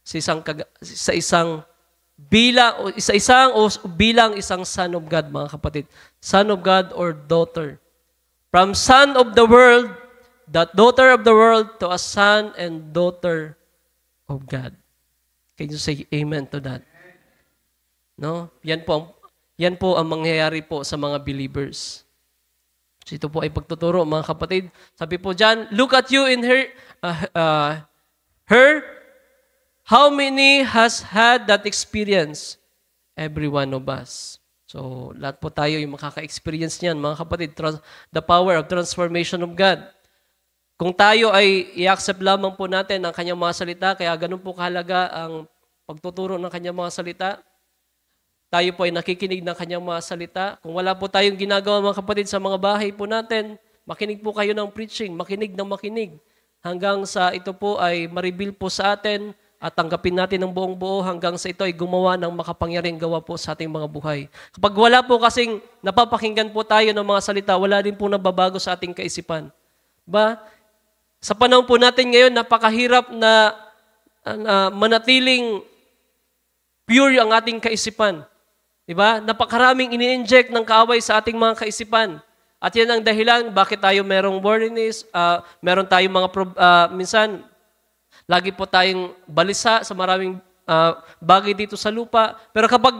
sa isang bilang isang son of God, mga kapatid. Son of God or daughter. From son of the world, that daughter of the world, to a son and daughter of God. Can you say amen to that? No? Yan po ang mangyayari po sa mga believers. So ito po ay pagtuturo, mga kapatid. Sabi po dyan, look at you in her, how many has had that experience? Every one of us. So, lahat po tayo yung makaka-experience niyan, mga kapatid. The power of transformation of God. Kung tayo ay i-accept lamang po natin ang kanyang mga salita, kaya ganun po kahalaga ang pagtuturo ng kanyang mga salita, tayo po ay nakikinig ng kanyang mga salita. Kung wala po tayong ginagawa, mga kapatid, sa mga bahay po natin, makinig po kayo ng preaching, makinig ng makinig, hanggang sa ito po ay ma-reveal po sa atin, at tanggapin natin ng buong buo hanggang sa ito ay gumawa ng makapangyarihang gawa po sa ating mga buhay. Kapag wala po kasing napapakinggan po tayo ng mga salita, wala din po nababago sa ating kaisipan. Ba? Sa panahon po natin ngayon, napakahirap na manatiling pure ang ating kaisipan. Diba? Napakaraming ini-inject ng kaaway sa ating mga kaisipan. At yan ang dahilan bakit tayo merong worriness, meron tayong mga minsan, lagi po tayong balisa sa maraming bagay dito sa lupa. Pero kapag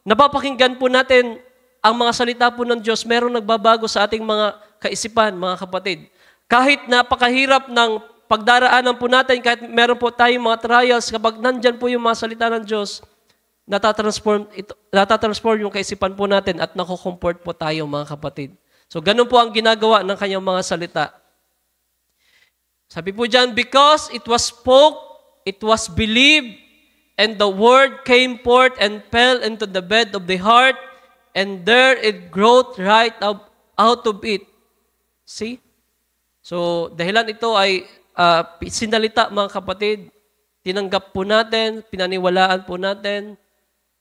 napapakinggan po natin ang mga salita po ng Diyos, meron nagbabago sa ating mga kaisipan, mga kapatid. Kahit napakahirap ng pagdaraanan po natin, kahit meron po tayong mga trials, kapag nandyan po yung mga salita ng Diyos, natatransform yung kaisipan po natin at nakukomport po tayo, mga kapatid. So, ganun po ang ginagawa ng kanyang mga salita. Sabi po dyan, because it was spoke, it was believed, and the word came forth and fell into the bed of the heart, and there it growth right out of it. See? So, dahilan ito ay sinalita, mga kapatid, tinanggap po natin, pinaniwalaan po natin,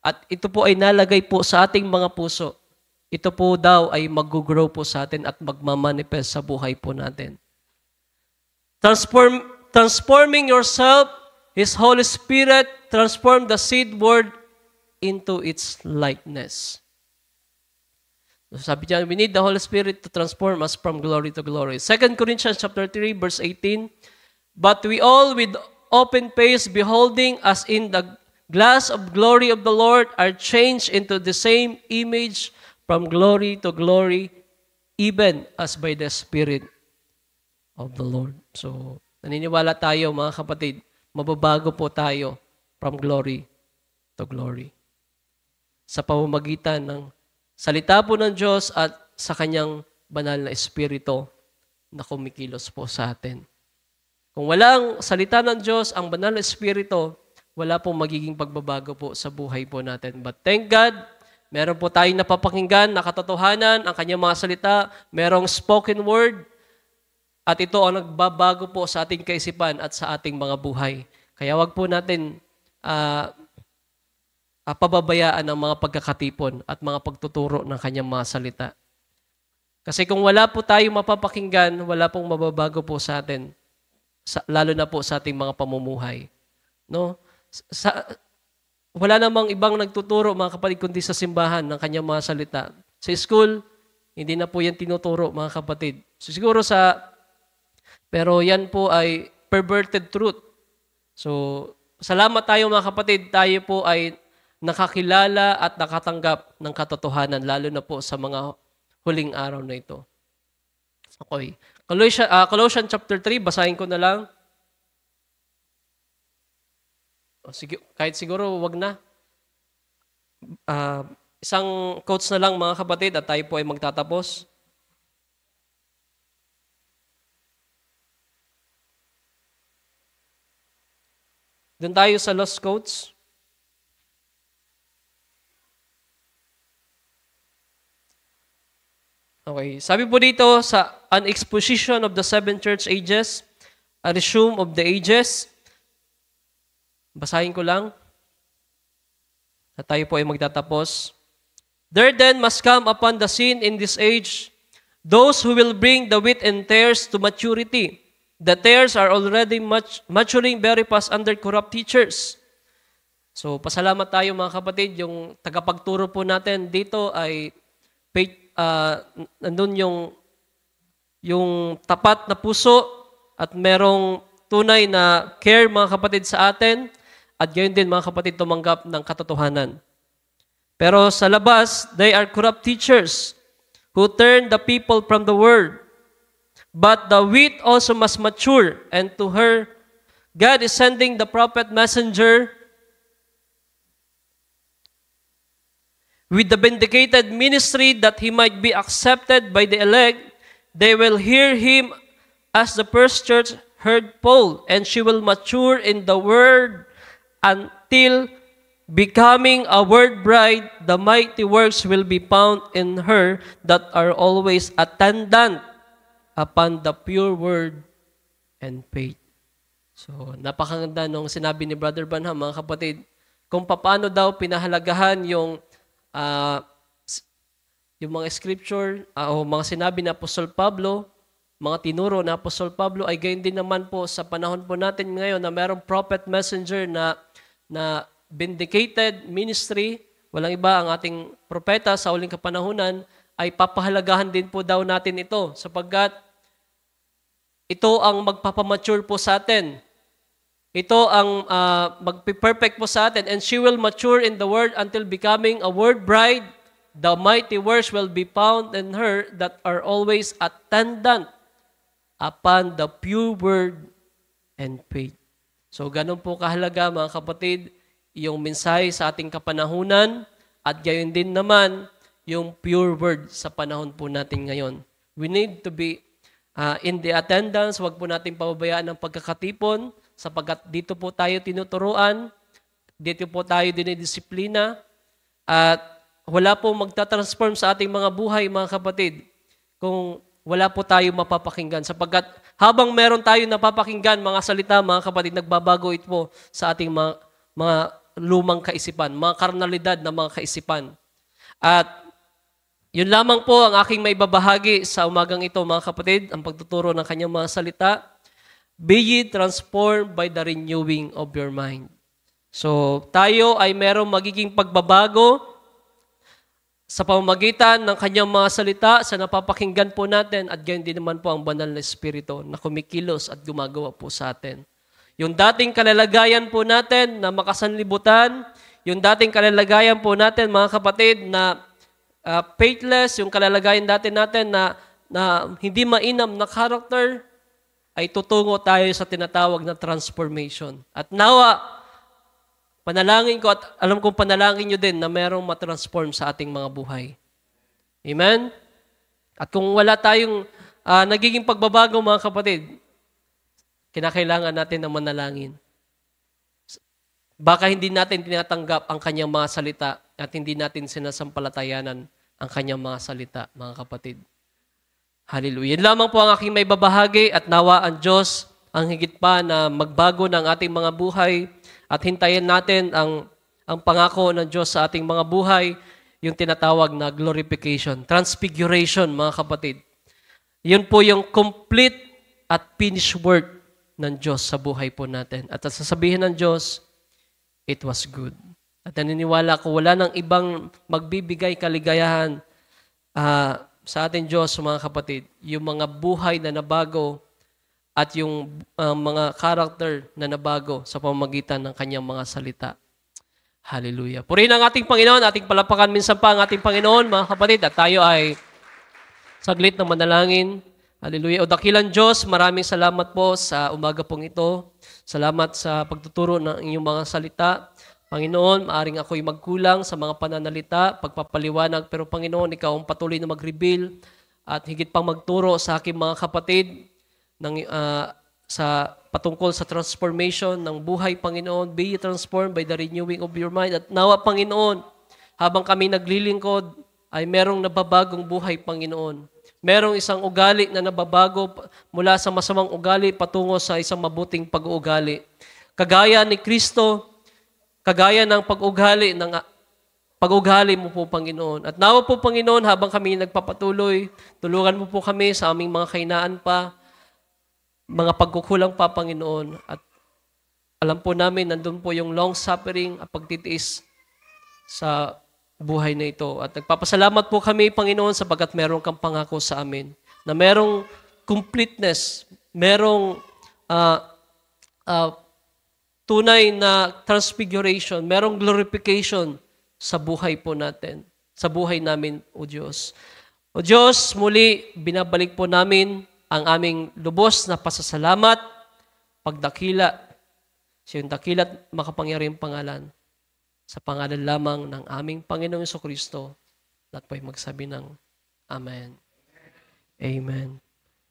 at ito po ay nalagay po sa ating mga puso. Ito po daw ay mag-grow po sa atin at magmamanifest sa buhay po natin. Transforming yourself, His Holy Spirit transform the seed word into its likeness. So sabi niya, we need the Holy Spirit to transform us from glory to glory. 2 Corinthians chapter 3, verse 18, but we all with open face beholding as in the glass of glory of the Lord are changed into the same image from glory to glory, even as by the Spirit of the Lord. So, naniniwala tayo, mga kapatid, mababago po tayo from glory to glory. Sa pamamagitan ng salita po ng Diyos at sa kanyang banal na Espiritu na kumikilos po sa atin. Kung walang salita ng Diyos, ang banal na Espiritu, wala pong magiging pagbabago po sa buhay po natin. But thank God, meron po tayong napapakinggan na katotohanan, ang kanyang mga salita, merong spoken word, at ito ang nagbabago po sa ating kaisipan at sa ating mga buhay. Kaya wag po natin pababayaan ang mga pagkakatipon at mga pagtuturo ng kanyang mga salita. Kasi kung wala po tayong mapapakinggan, wala pong mababago po sa atin, lalo na po sa ating mga pamumuhay. No? Wala namang ibang nagtuturo, mga kapatid, kundi sa simbahan ng kanyang mga salita. Sa school, hindi na po yan tinuturo, mga kapatid. So, siguro pero yan po ay perverted truth. So, salamat tayo, mga kapatid, tayo po ay nakakilala at nakatanggap ng katotohanan, lalo na po sa mga huling araw na ito. Okay. Colossians chapter 3, basahin ko na lang. Sige, kahit siguro wag na. Isang quotes na lang mga kapatid at tayo po ay magtatapos. Doon tayo sa lost quotes. Okay. Sabi po dito sa An Exposition of the Seven Church Ages, A Resume of the Ages. Basahin ko lang. At tayo po ay magtatapos. There then must come upon the scene in this age those who will bring the wheat and tares to maturity. The tares are already maturing very fast under corrupt teachers. So, pasalamat tayo mga kapatid. Yung tagapagturo po natin dito ay nandun yung tapat na puso at merong tunay na care mga kapatid sa atin at gayon din mga kapatid tumanggap ng katotohanan. Pero sa labas, they are corrupt teachers who turn the people from the word. But the wheat also must mature, and to her, God is sending the prophet messenger with the vindicated ministry that he might be accepted by the elect. They will hear him as the first church heard Paul, and she will mature in the word until becoming a word bride. The mighty works will be found in her that are always attendant upon the pure word and faith. So, napakaganda nung sinabi ni Brother Branham, mga kapatid, kung paano daw pinahalagahan yung mga scripture o mga sinabi ni Apostol Pablo, mga tinuro na Apostol Pablo, ay gayon din naman po sa panahon po natin ngayon na mayroong prophet messenger na vindicated ministry. Walang iba ang ating propeta sa uling kapanahunan, ay papahalagahan din po daw natin ito sapagkat ito ang magpapamature po sa atin. Ito ang magpiperfect po sa atin, and she will mature in the word until becoming a word bride. The mighty works will be found in her that are always attendant upon the pure word and faith. So, ganun po kahalaga mga kapatid, yung mensahe sa ating kapanahunan at gayon din naman yung pure word sa panahon po natin ngayon. We need to be in the attendance. Huwag po natin pababayaan ang pagkakatipon sapagkat dito po tayo tinuturuan, dito po tayo dinidisiplina, at wala po magtatransform sa ating mga buhay, mga kapatid, kung wala po tayo mapapakinggan. Sapagkat habang meron tayo napapakinggan mga salita, mga kapatid, nagbabago ito po sa ating mga lumang kaisipan, mga karnalidad na mga kaisipan. At yun lamang po ang aking may babahagi sa umagang ito, mga kapatid, ang pagtuturo ng kanyang mga salita. Be ye transformed by the renewing of your mind. So, tayo ay merong magiging pagbabago sa pamamagitan ng kanyang mga salita sa napapakinggan po natin at gayon din naman po ang banal na Espiritu na kumikilos at gumagawa po sa atin. Yung dating kalalagayan po natin na makasanlibutan, yung dating kalalagayan po natin, mga kapatid, na faithless, yung kalalagayan natin na hindi mainam na character, ay tutungo tayo sa tinatawag na transformation. At nawa, panalangin ko at alam kong panalangin nyo din na merong matransform sa ating mga buhay. Amen? At kung wala tayong nagiging pagbabago, mga kapatid, kinakailangan natin na manalangin. Baka hindi natin tinatanggap ang kanyang mga salita at hindi natin sinasampalatayanan ang kanyang mga salita, mga kapatid. Hallelujah. Yan lamang po ang aking may babahagi at nawa ang Diyos ang higit pa na magbago ng ating mga buhay at hintayin natin ang pangako ng Diyos sa ating mga buhay, yung tinatawag na glorification, transfiguration, mga kapatid. Yun po yung complete at finished work ng Diyos sa buhay po natin. At sasabihin ng Diyos, it was good. At naniniwala ko, wala nang ibang magbibigay kaligayahan sa ating Diyos, mga kapatid. Yung mga buhay na nabago at yung mga character na nabago sa pamamagitan ng kanyang mga salita. Hallelujah. Purihin ang ating Panginoon, ating palapakan minsan pa ang ating Panginoon, mga kapatid. At tayo ay saglit na manalangin Hallelujah. O dakilang Diyos, maraming salamat po sa umaga pong ito. Salamat sa pagtuturo ng inyong mga salita. Panginoon, maaring ako'y magkulang sa mga pananalita, pagpapaliwanag, pero Panginoon, Ikaw ang patuloy na mag-reveal at higit pang magturo sa aking mga kapatid sa patungkol sa transformation ng buhay, Panginoon. Be ye transformed by the renewing of your mind. At nawa, Panginoon, habang kami naglilingkod, ay merong nababagong buhay, Panginoon. Merong isang ugali na nababago mula sa masamang ugali patungo sa isang mabuting pag-uugali. Kagaya ni Kristo, kagaya ng pag-ugali mo po, Panginoon. At nawa po, Panginoon, habang kami nagpapatuloy, tulungan mo po kami sa aming mga kahinaan pa, mga pagkukulang pa, Panginoon. At alam po namin, nandun po yung long suffering at pagtitiis sa buhay na ito. At nagpapasalamat po kami, Panginoon, sapagkat meron kang pangako sa amin na merong completeness, merong tunay na transfiguration, merong glorification sa buhay po natin, sa buhay namin, O Diyos. O Diyos, muli binabalik po namin ang aming lubos na pasasalamat, pagdakila, sa iyong dakilat makapangyarihang pangalan, sa pangalan lamang ng aming Panginoong Jesucristo, lahat po'y magsabi ng Amen. Amen.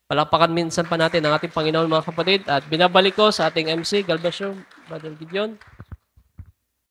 Palakpakan minsan pa natin ang ating Panginoon, mga kapatid, at binabalik ko sa ating MC, God bless you, Brother Gideon.